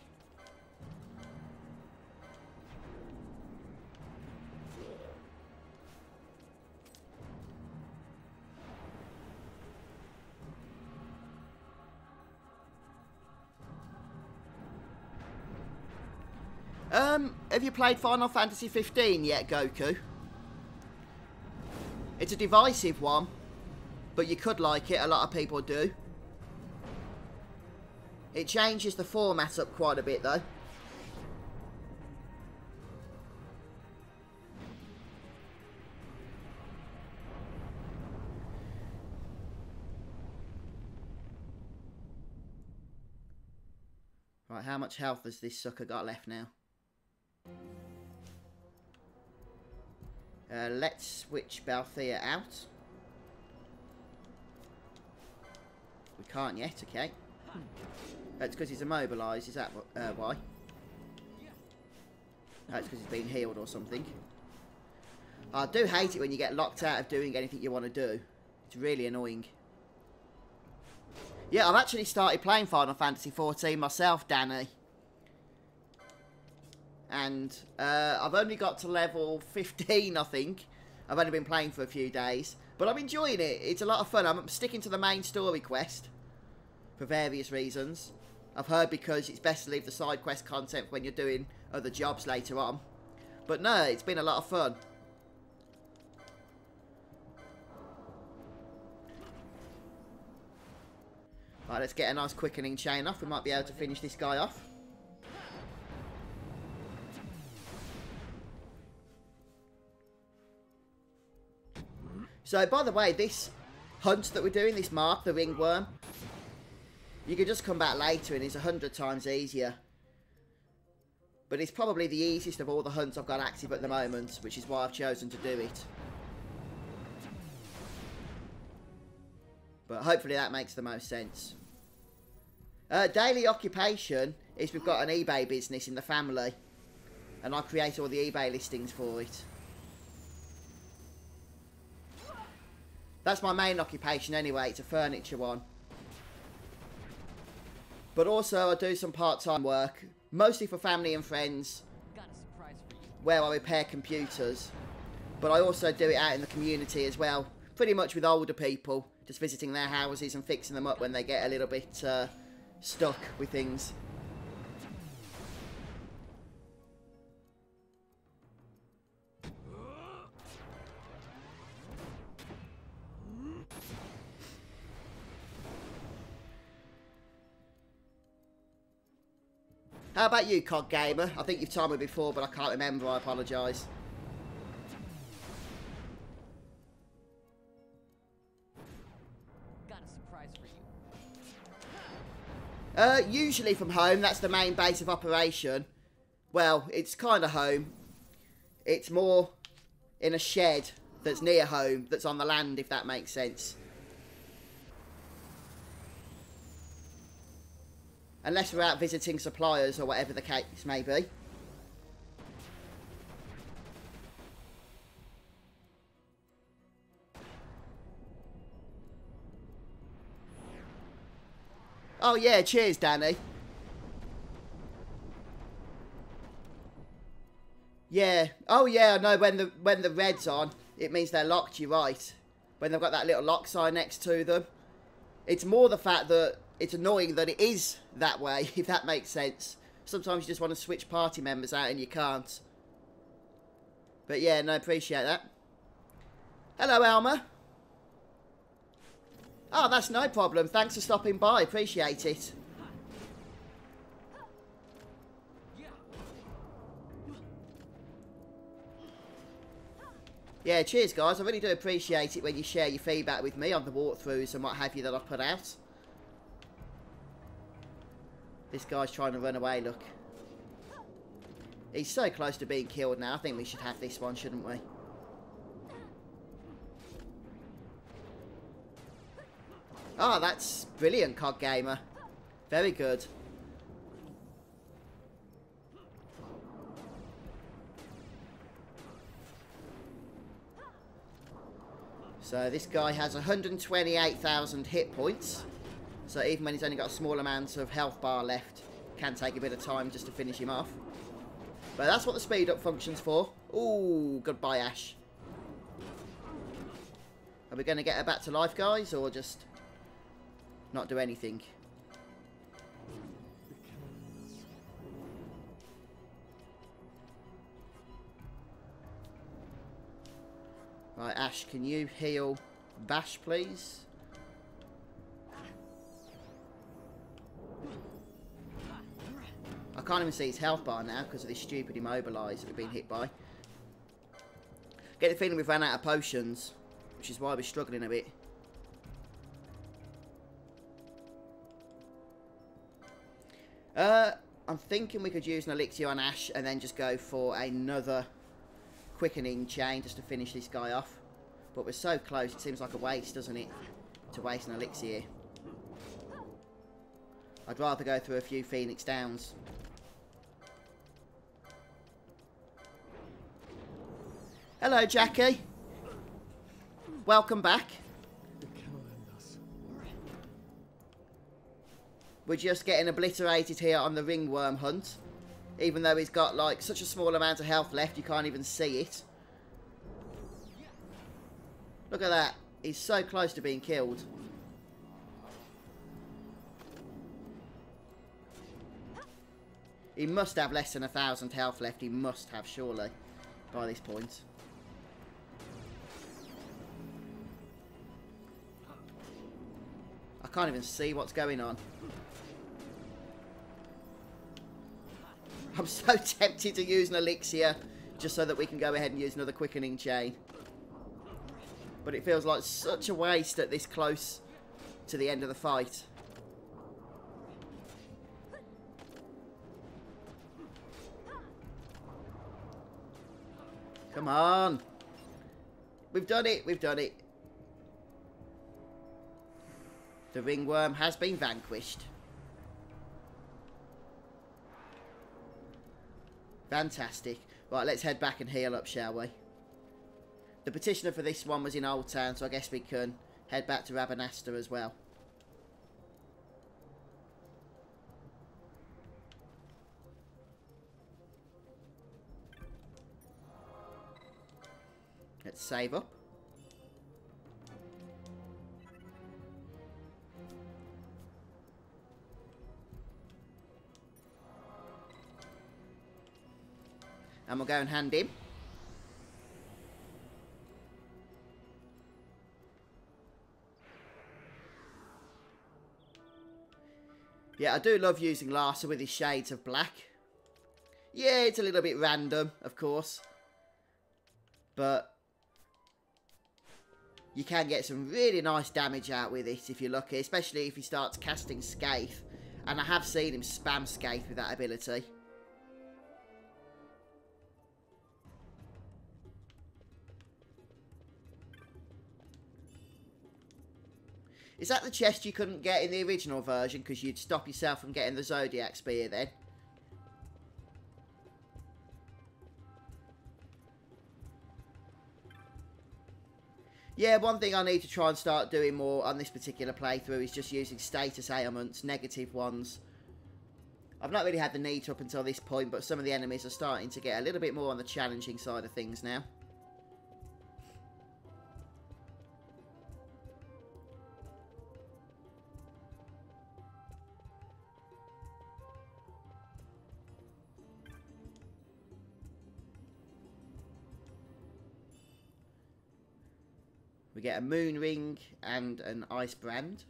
Have you played Final Fantasy 15 yet, Goku? It's a divisive one, but you could like it. A lot of people do. It changes the format up quite a bit, though. Right, how much health has this sucker got left now? Let's switch Balthea out. We can't yet, okay. That's because he's immobilised, is that why? That's because he's been healed or something. I do hate it when you get locked out of doing anything you want to do. It's really annoying. Yeah, I've actually started playing Final Fantasy 14 myself, Danny. and I've only got to level 15, I think. I've only been playing for a few days, but I'm enjoying it. It's a lot of fun. I'm sticking to the main story quest for various reasons. I've heard because it's best to leave the side quest content when you're doing other jobs later on. But no, it's been a lot of fun. Right, let's get a nice quickening chain off. We might be able to finish this guy off. So, by the way, this hunt that we're doing, this mark, the Ringworm, you can just come back later and it's 100 times easier. But it's probably the easiest of all the hunts I've got active at the moment, which is why I've chosen to do it. But hopefully that makes the most sense. Daily occupation is we've got an eBay business in the family. And I create all the eBay listings for it. That's my main occupation anyway, it's a furniture one. But also I do some part-time work, mostly for family and friends, where I repair computers. But I also do it out in the community as well, pretty much with older people, just visiting their houses and fixing them up when they get a little bit stuck with things. How about you, COD Gamer? I think you've told me before, but I can't remember. I apologise. Got a surprise for you. Usually from home. That's the main base of operation. Well, it's kind of home. It's more in a shed that's near home, that's on the land, if that makes sense. Unless we're out visiting suppliers or whatever the case may be. Oh yeah, cheers Danny. Yeah. Oh yeah, I know when the red's on, it means they're locked, you're right. When they've got that little lock sign next to them. It's more the fact that it's annoying that it is that way, if that makes sense. Sometimes you just want to switch party members out and you can't. But yeah, no, appreciate that. Hello, Alma. Oh, that's no problem. Thanks for stopping by. Appreciate it. Yeah, cheers, guys. I really do appreciate it when you share your feedback with me on the walkthroughs and what have you that I've put out. This guy's trying to run away, look. He's so close to being killed now. I think we should have this one, shouldn't we? Oh, that's brilliant, COD Gamer. Very good. So this guy has 128,000 hit points. So even when he's only got a small amount of health bar left, can take a bit of time just to finish him off. But that's what the speed up function's for. Ooh, goodbye Ashe. Are we going to get her back to life, guys, or just not do anything? Right, Ashe, can you heal Bash, please? I can't even see his health bar now because of this stupid immobilise that we've been hit by. Get the feeling we've ran out of potions, which is why we're struggling a bit. I'm thinking we could use an elixir on Ashe and then just go for another quickening chain just to finish this guy off. But we're so close, it seems like a waste, doesn't it? To waste an elixir. I'd rather go through a few Phoenix Downs. Hello, Jackie. Welcome back. We're just getting obliterated here on the Ringworm hunt. Even though he's got, like, such a small amount of health left, you can't even see it. Look at that. He's so close to being killed. He must have less than 1,000 health left. He must have, surely, by this point. I can't even see what's going on. I'm so tempted to use an elixir just so that we can go ahead and use another quickening chain. But it feels like such a waste at this close to the end of the fight. Come on. We've done it. We've done it. The Ringworm has been vanquished. Fantastic. Right, let's head back and heal up, shall we? The petitioner for this one was in Old Town, so I guess we can head back to Rabanasta as well. Let's save up. And we'll go and hand him. Yeah, I do love using Larsa with his shades of black. Yeah, it's a little bit random, of course. But you can get some really nice damage out with it if you're lucky. Especially if he starts casting Scathe. And I have seen him spam Scathe with that ability. Is that the chest you couldn't get in the original version because you'd stop yourself from getting the Zodiac spear then? Yeah, one thing I need to try and start doing more on this particular playthrough is just using status ailments, negative ones. I've not really had the need to up until this point, but some of the enemies are starting to get a little bit more on the challenging side of things now. We get a moon ring and an ice brand.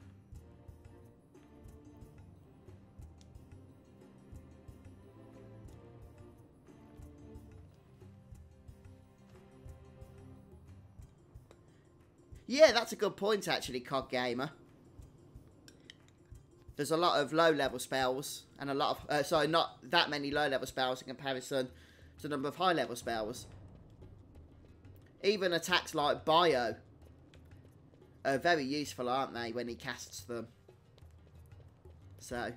Yeah, that's a good point actually, COG Gamer. There's a lot of low-level spells and a lot of... sorry, not that many low-level spells in comparison to the number of high-level spells. Even attacks like Bio are very useful, aren't they, when he casts them? So.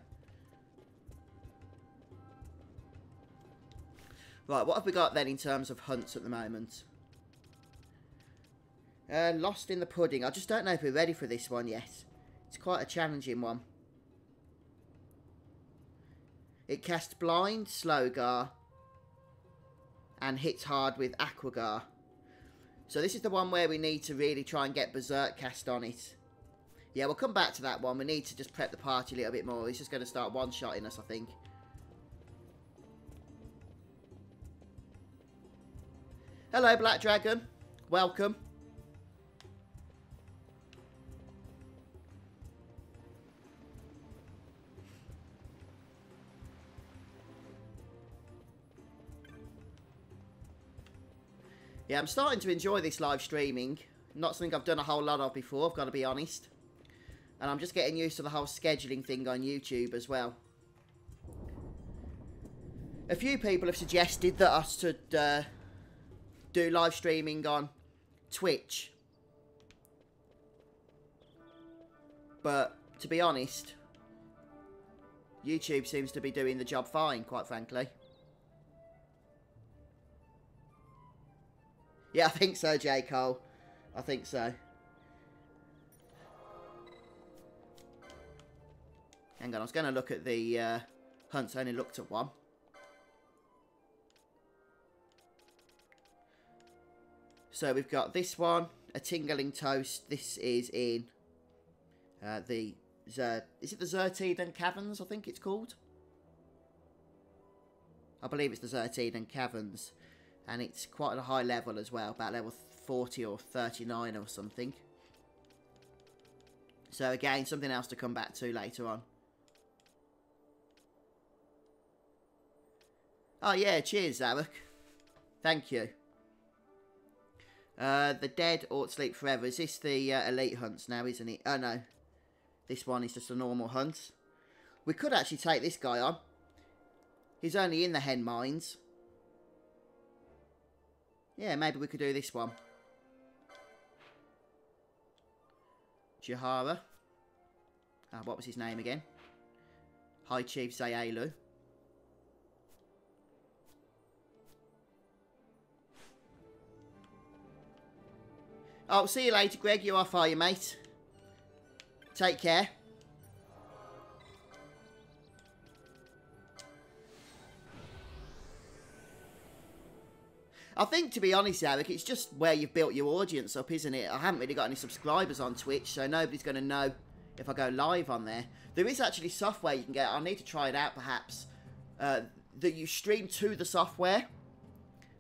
Right, what have we got then in terms of hunts at the moment? Lost in the Pudding. I just don't know if we're ready for this one yet. It's quite a challenging one. It casts Blind, Slowgar, and hits hard with Aquagar. So this is the one where we need to really try and get Berserk cast on it. Yeah, we'll come back to that one. We need to just prep the party a little bit more. He's just going to start one-shotting us, I think. Hello, Black Dragon. Welcome. Yeah, I'm starting to enjoy this live streaming. Not something I've done a whole lot of before, I've got to be honest. And I'm just getting used to the whole scheduling thing on YouTube as well. A few people have suggested that I should do live streaming on Twitch. But, to be honest, YouTube seems to be doing the job fine, quite frankly. Yeah, I think so, J. Cole. I think so. Hang on, I was going to look at the hunts. I only looked at one. So we've got this one, a tingling toast. This is in is it the Archadian Caverns, I think it's called? I believe it's the Archadian Caverns. And it's quite a high level as well, about level 40 or 39 or something. So again, something else to come back to later on. Oh yeah, cheers, Zarek. Thank you. The dead ought to sleep forever. Is this the elite hunts now, isn't it? Oh no. This one is just a normal hunt. We could actually take this guy on. He's only in the hen mines. Yeah, maybe we could do this one. Jahara. What was his name again? High Chief Zayelu. Oh, see you later, Greg. You off, are you, mate? Take care. I think, to be honest, Eric, it's just where you've built your audience up, isn't it? I haven't really got any subscribers on Twitch, so nobody's going to know if I go live on there. There is actually software you can get. I'll need to try it out, perhaps. That you stream to the software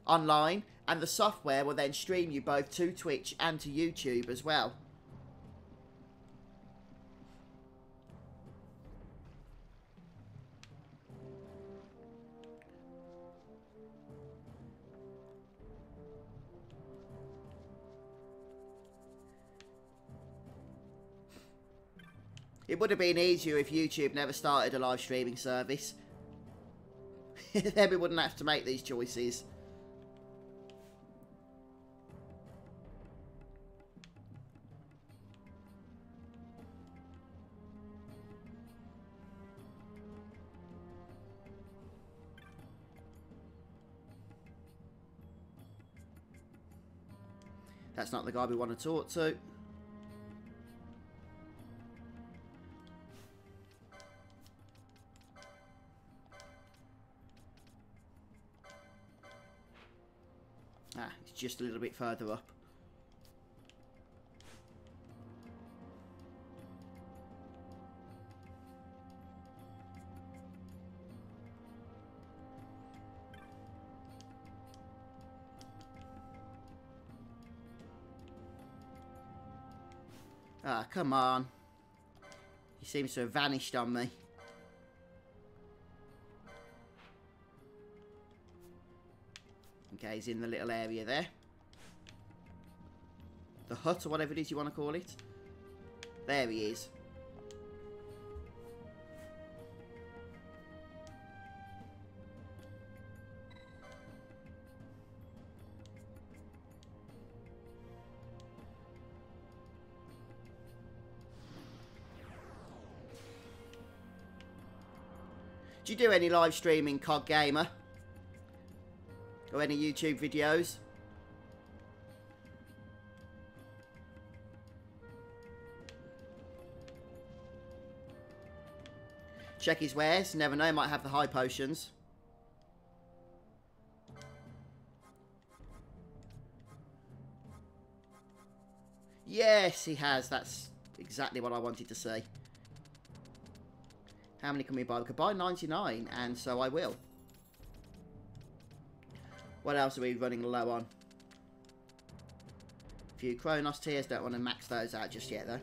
online, and the software will then stream you both to Twitch and to YouTube as well. It would have been easier if YouTube never started a live streaming service. Then we wouldn't have to make these choices. That's not the guy we want to talk to. It's just a little bit further up. Ah, come on. He seems to have vanished on me. Okay, he's in the little area there. The hut, or whatever it is you want to call it. There he is. Do you do any live streaming, COD Gamer? Or any YouTube videos? Check his wares. Never know, might have the high potions. Yes, he has. That's exactly what I wanted to see. How many can we buy? We could buy 99, and so I will. What else are we running low on? A few Chronos tiers. Don't want to max those out just yet, though.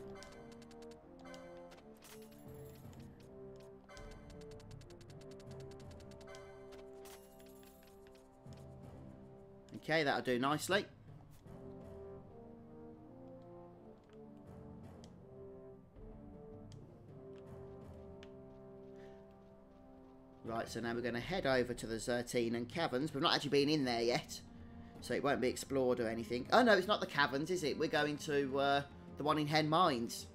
Okay, that'll do nicely. Right, so now we're going to head over to the Archadian Caverns. We've not actually been in there yet, so it won't be explored or anything. Oh no, it's not the caverns, is it? We're going to the one in Hen Mines.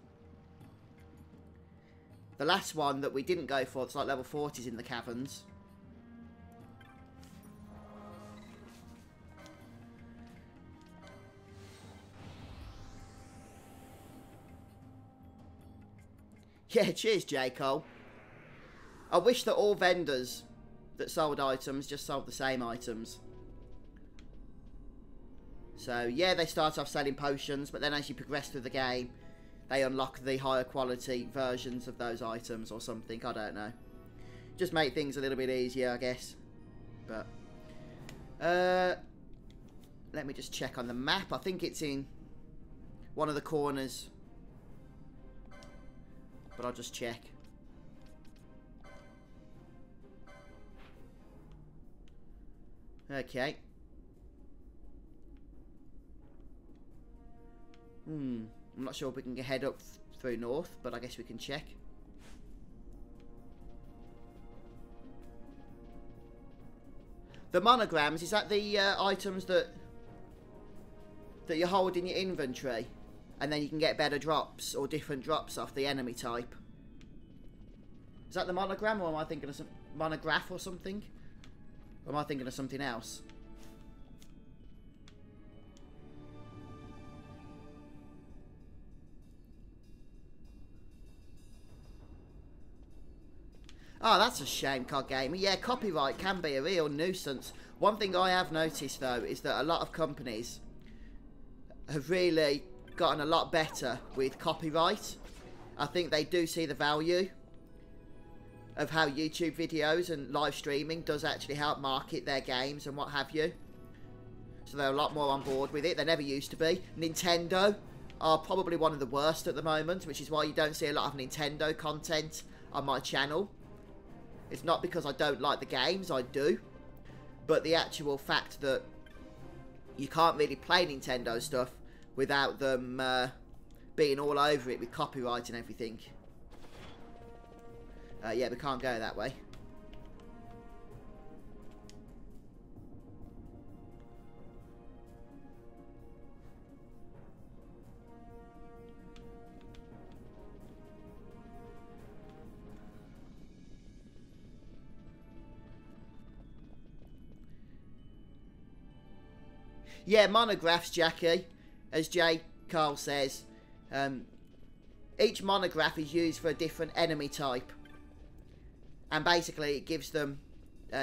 The last one that we didn't go for, it's like level 40s in the caverns. Yeah, cheers, J. Cole. I wish that all vendors that sold items just sold the same items. So, yeah, they start off selling potions, but then as you progress through the game, they unlock the higher quality versions of those items or something. I don't know. Just make things a little bit easier, I guess. But, let me just check on the map. I think it's in one of the corners. But I'll just check. Okay. I'm not sure if we can head up through north, but I guess we can check. The monograms, is that the items that you hold in your inventory? And then you can get better drops or different drops off the enemy type. Is that the monogram, or am I thinking of some monograph or something? Or am I thinking of something else? Oh, that's a shame, COD Gamer. Yeah, copyright can be a real nuisance. One thing I have noticed, though, is that a lot of companies have really gotten a lot better with copyright. I think they do see the value of how YouTube videos and live streaming does actually help market their games and what have you. So they're a lot more on board with it. They never used to be. Nintendo are probably one of the worst at the moment, which is why you don't see a lot of Nintendo content on my channel. It's not because I don't like the games, I do. But the actual fact that you can't really play Nintendo stuff without them being all over it with copyright and everything. Yeah, we can't go that way. Yeah, monographs, Jackie, as J. Carl says. Each monograph is used for a different enemy type. And basically it gives them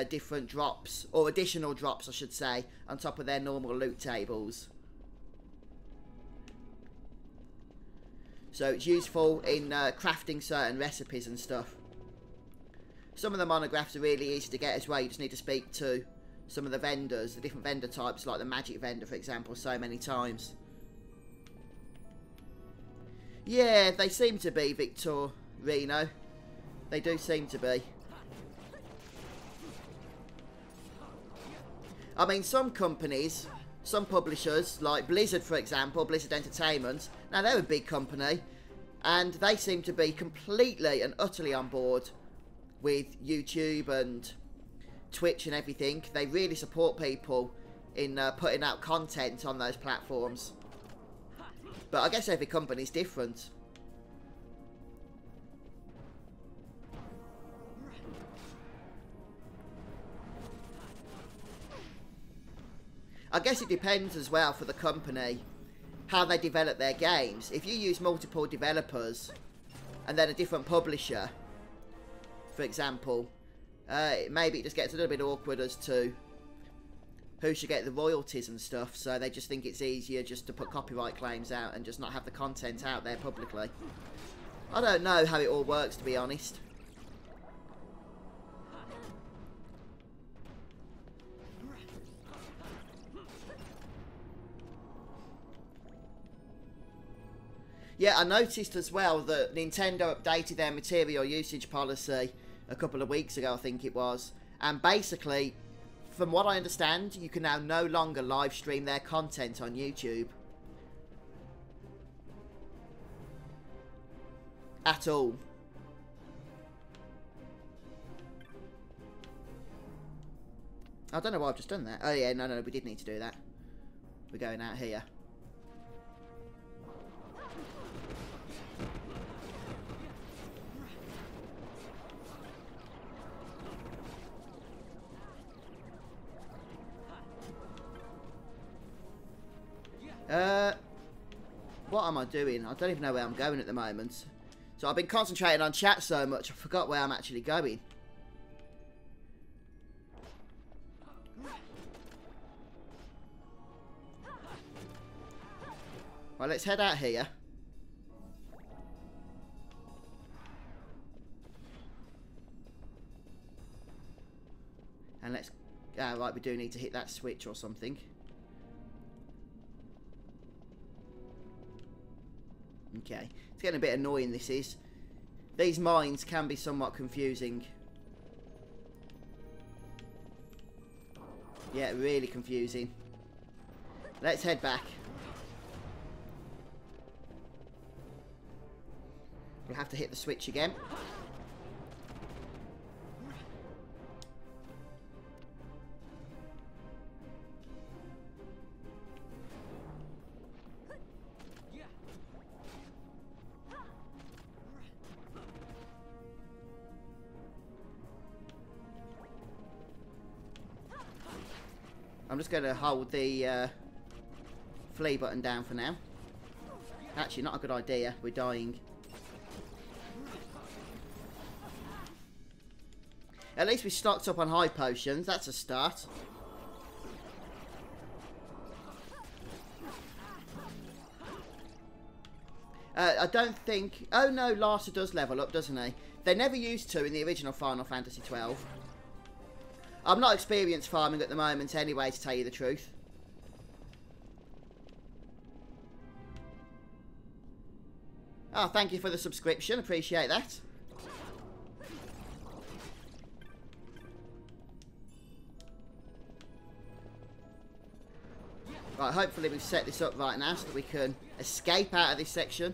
different drops, or additional drops I should say, on top of their normal loot tables. So it's useful in crafting certain recipes and stuff. Some of the monographs are really easy to get as well. You just need to speak to some of the vendors, the different vendor types, like the magic vendor for example, so many times. Yeah, they seem to be, Victorino. They do seem to be. I mean, some companies, some publishers, like Blizzard for example, Blizzard Entertainment, now they're a big company, and they seem to be completely and utterly on board with YouTube and Twitch and everything. They really support people in putting out content on those platforms. But I guess every company's different. I guess it depends as well for the company how they develop their games. If you use multiple developers and then a different publisher, for example, maybe it just gets a little bit awkward as to who should get the royalties and stuff, so they just think it's easier just to put copyright claims out and just not have the content out there publicly. I don't know how it all works, to be honest. Yeah, I noticed as well that Nintendo updated their material usage policy a couple of weeks ago, I think it was. And basically, from what I understand, you can now no longer live stream their content on YouTube. At all. I don't know why I've just done that. Oh yeah, no, we did need to do that. We're going out here. What am I doing? I don't even know where I'm going at the moment. So I've been concentrating on chat so much, I forgot where I'm actually going. Right, let's head out here. And let's... right, we do need to hit that switch or something. Okay. It's getting a bit annoying, this is. These mines can be somewhat confusing. Yeah, really confusing. Let's head back. We'll have to hit the switch again. I'm just going to hold the flee button down for now. Actually, not a good idea. We're dying. At least we stocked up on high potions. That's a start. I don't think... Oh no, Larsa does level up, doesn't he? They never used to in the original Final Fantasy XII. I'm not experienced farming at the moment anyway, to tell you the truth. Oh, thank you for the subscription. Appreciate that. Right, hopefully we've set this up right now so that we can escape out of this section.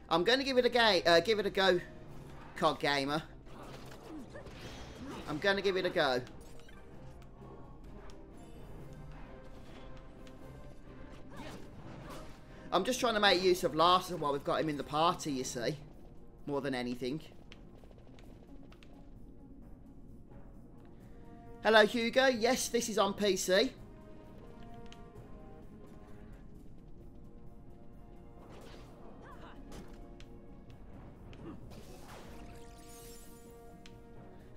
I'm going to give it a go, COD Gamer. I'm going to give it a go. I'm just trying to make use of Larsa while we've got him in the party, you see. More than anything. Hello, Hugo. Yes, this is on PC.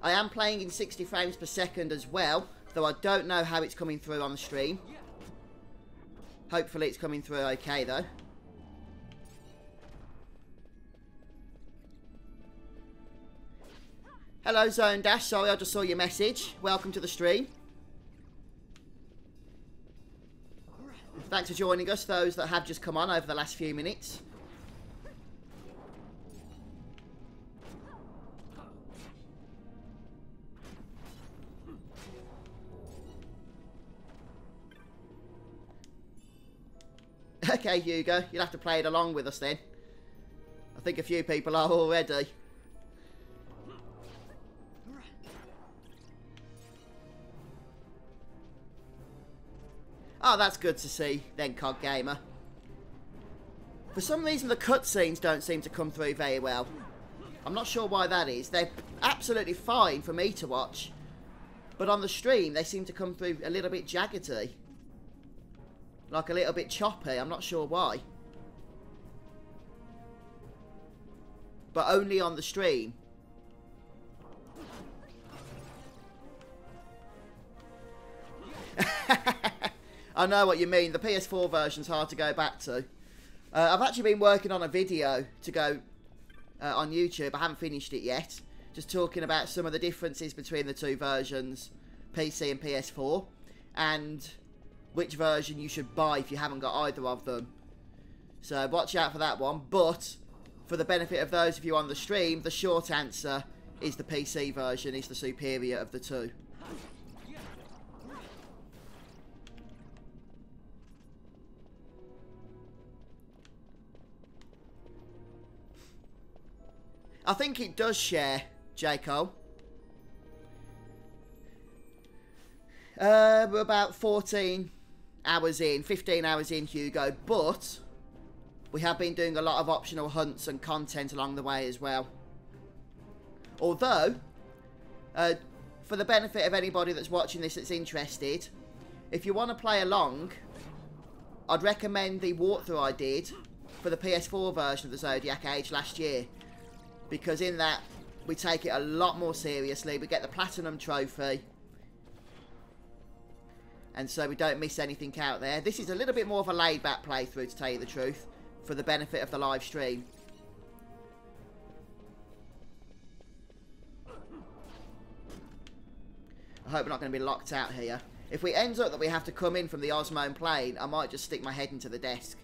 I am playing in 60 frames per second as well, though I don't know how it's coming through on the stream. Hopefully it's coming through okay, though. Hello, Zone Dash. Sorry, I just saw your message. Welcome to the stream. Thanks for joining us, those that have just come on over the last few minutes. Okay, Hugo, you'll have to play it along with us then. I think a few people are already. Oh, that's good to see then, COD Gamer. For some reason, the cutscenes don't seem to come through very well. I'm not sure why that is. They're absolutely fine for me to watch. But on the stream, they seem to come through a little bit jaggedy. Like a little bit choppy, I'm not sure why. But only on the stream. I know what you mean, the PS4 version's hard to go back to. I've actually been working on a video to go on YouTube, I haven't finished it yet. Just talking about some of the differences between the two versions, PC and PS4. And which version you should buy if you haven't got either of them. So watch out for that one. But for the benefit of those of you on the stream, the short answer is the PC version is the superior of the two. I think it does share, J. Cole. We're about 14 hours in, 15 hours in, Hugo, but we have been doing a lot of optional hunts and content along the way as well. Although, for the benefit of anybody that's watching this that's interested, if you want to play along, I'd recommend the walkthrough I did for the PS4 version of the Zodiac Age last year. Because in that, we take it a lot more seriously. We get the Platinum Trophy. And so we don't miss anything out there. This is a little bit more of a laid-back playthrough, to tell you the truth, for the benefit of the live stream. I hope we're not going to be locked out here. If we end up that we have to come in from the Osmone plane, I might just stick my head into the desk.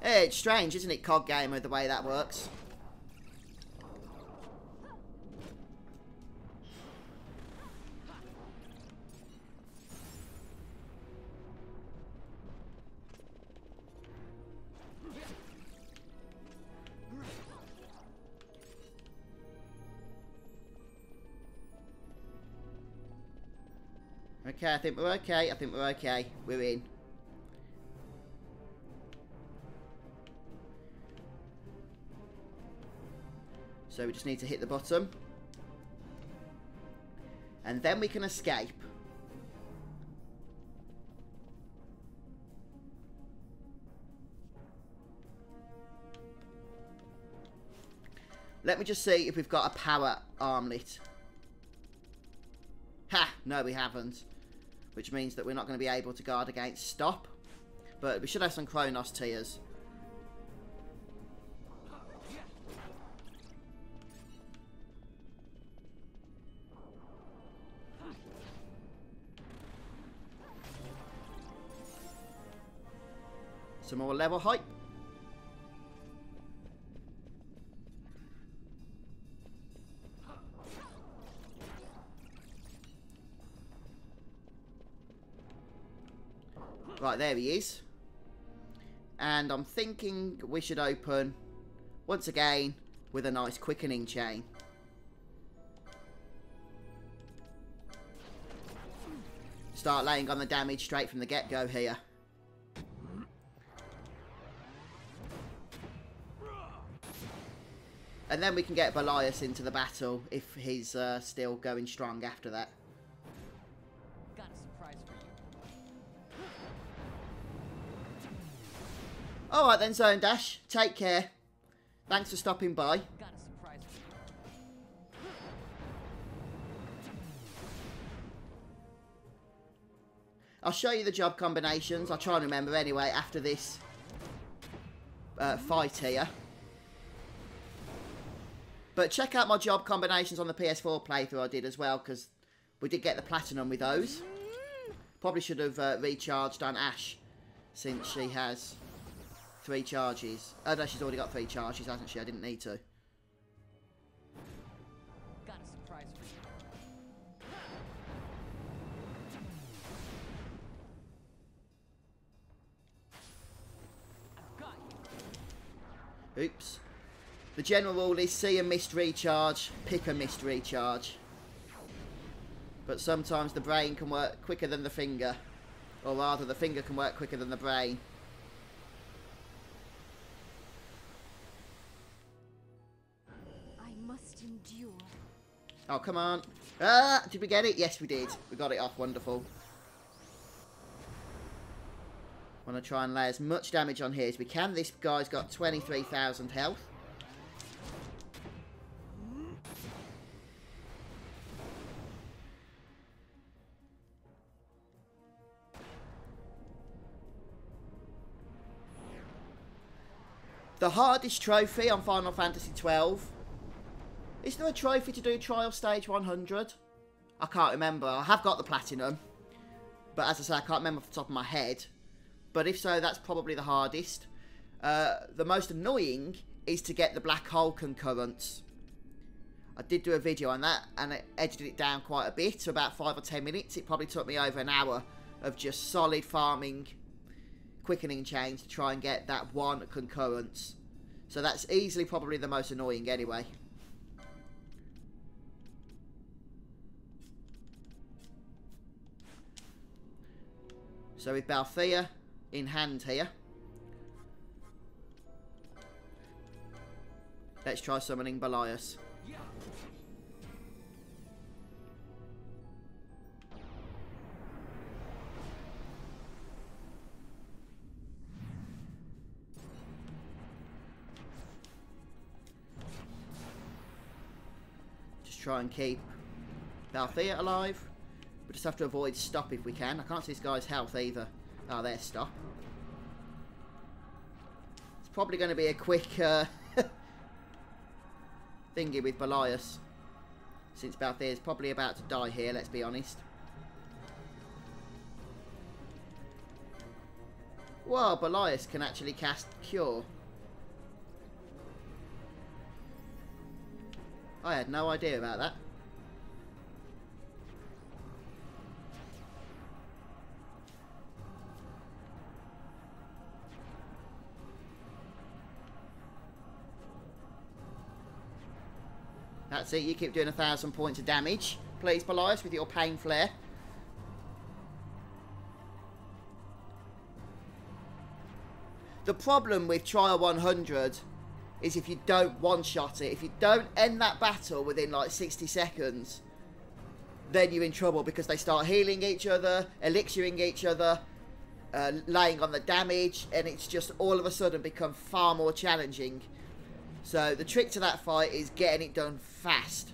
Hey, it's strange, isn't it, COD Gamer, the way that works? Okay, I think we're okay. I think we're okay. We're in. So we just need to hit the button. And then we can escape. Let me just see if we've got a power armlet. Ha! No, we haven't. Which means that we're not going to be able to guard against stop. But we should have some Chronos tiers. Some more level hype. Right, there he is. And I'm thinking we should open, once again, with a nice quickening chain. Start laying on the damage straight from the get-go here. And then we can get Ivalice into the battle if he's still going strong after that. Got a surprise for you. Alright then, Zone Dash. Take care. Thanks for stopping by. Got a surprise for you. I'll show you the job combinations. I'll try and remember anyway after this fight here. But check out my job combinations on the PS4 playthrough I did as well, because we did get the platinum with those. Probably should have recharged on Ashe, since she has 3 charges. Oh no, she's already got 3 charges, hasn't she? I didn't need to. Got a surprise for you. I've got you. Oops. The general rule is see a missed recharge, pick a missed recharge. But sometimes the brain can work quicker than the finger. Or rather, the finger can work quicker than the brain. I must endure. Oh, come on. Ah, did we get it? Yes, we did. We got it off. Wonderful. Want to try and lay as much damage on here as we can. This guy's got 23,000 health. The hardest trophy on Final Fantasy XII. Is there a trophy to do Trial Stage 100? I can't remember. I have got the Platinum. But as I say, I can't remember off the top of my head. But if so, that's probably the hardest. The most annoying is to get the Black Hole concurrents. I did do a video on that, and I edited it down quite a bit, to about 5 or 10 minutes. It probably took me over an hour of just solid farming quickening chains to try and get that one concurrence. So that's easily probably the most annoying anyway. So with Balthea in hand here, let's try summoning Ivalice. try and keep Balthea alive. We just have to avoid stop if we can. I can't see this guy's health either. Oh, there's stop. It's probably going to be a quick thingy with Belias, since Balthea is probably about to die here, let's be honest. Well, Belias can actually cast Cure. I had no idea about that. That's it, you keep doing 1,000 points of damage. Please, Belias, with your pain flare. The problem with Trial 100 is if you don't one-shot it, if you don't end that battle within like 60 seconds, then you're in trouble because they start healing each other, elixiring each other, laying on the damage, and it's just all of a sudden become far more challenging. So the trick to that fight is getting it done fast.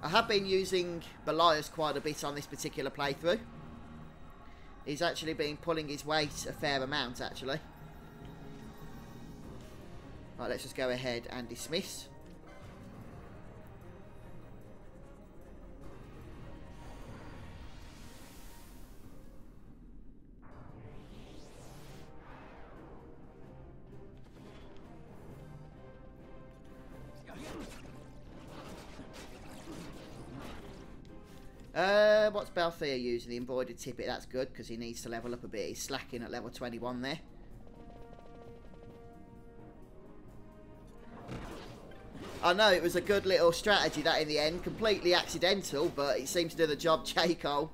I have been using Belias quite a bit on this particular playthrough. He's actually been pulling his weight a fair amount, actually. Right, let's just go ahead and dismiss. What's Balthea using? The embroidered tippet. That's good because he needs to level up a bit. He's slacking at level 21 there. I know it was a good little strategy that in the end. Completely accidental, but it seems to do the job, J. Cole.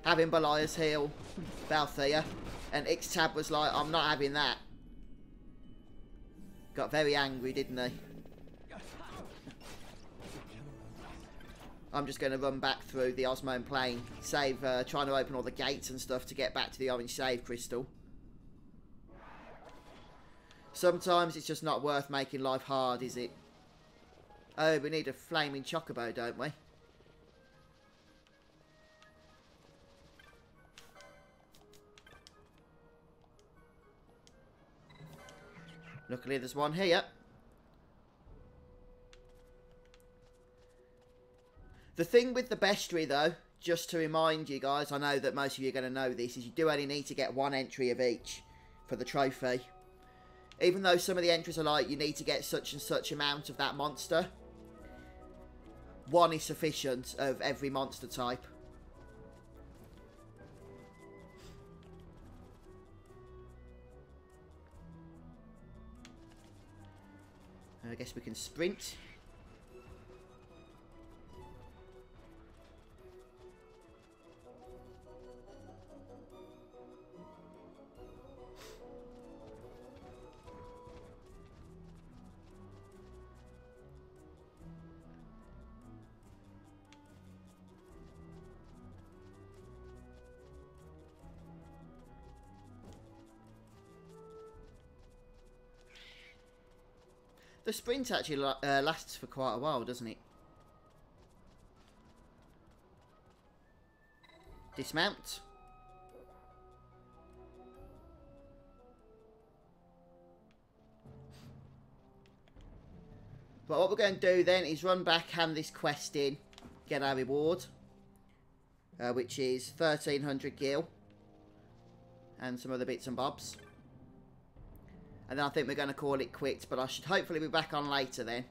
Having Belias heal Balthea, and Ixtab was like, I'm not having that. Got very angry, didn't he? I'm just going to run back through the Osmone Plain, save, trying to open all the gates and stuff to get back to the orange save crystal. Sometimes it's just not worth making life hard, is it? Oh, we need a flaming chocobo, don't we? Luckily there's one here. The thing with the bestiary, though, just to remind you guys, I know that most of you are going to know this, is you do only need to get one entry of each for the trophy. Even though some of the entries are like, you need to get such and such amount of that monster, one is sufficient of every monster type. I guess we can sprint. The sprint actually lasts for quite a while, doesn't it? Dismount. But what we're going to do then is run back, hand this quest in, get our reward, which is 1,300 gil and some other bits and bobs. And then I think we're going to call it quits, but I should hopefully be back on later then,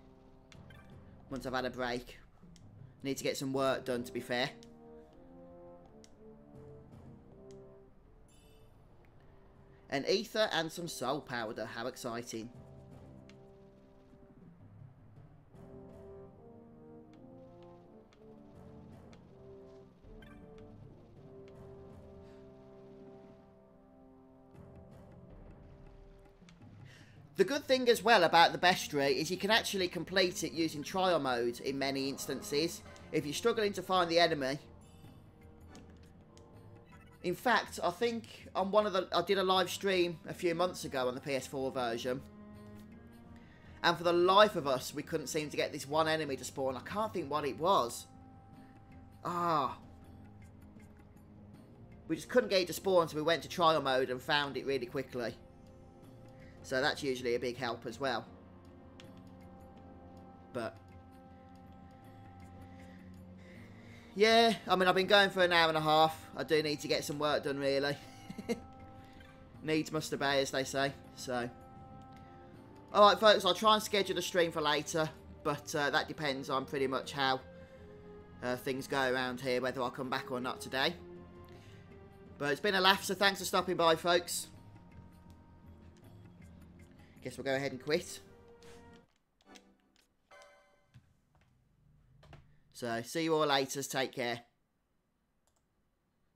once I've had a break. Need to get some work done, to be fair. An ether and some soul powder, how exciting. The good thing as well about the bestiary is you can actually complete it using trial mode in many instances. If you're struggling to find the enemy. In fact, I think on I did a live stream a few months ago on the PS4 version. And for the life of us, we couldn't seem to get this one enemy to spawn. I can't think what it was. We just couldn't get it to spawn, so we went to trial mode and found it really quickly. So that's usually a big help as well. But yeah, I mean, I've been going for an hour and a half. I do need to get some work done, really. Needs must obey, as they say. So, alright, folks, I'll try and schedule a stream for later. But that depends on pretty much how things go around here, whether I'll come back or not today. But it's been a laugh, so thanks for stopping by, folks. Guess we'll go ahead and quit. So, see you all later. Take care.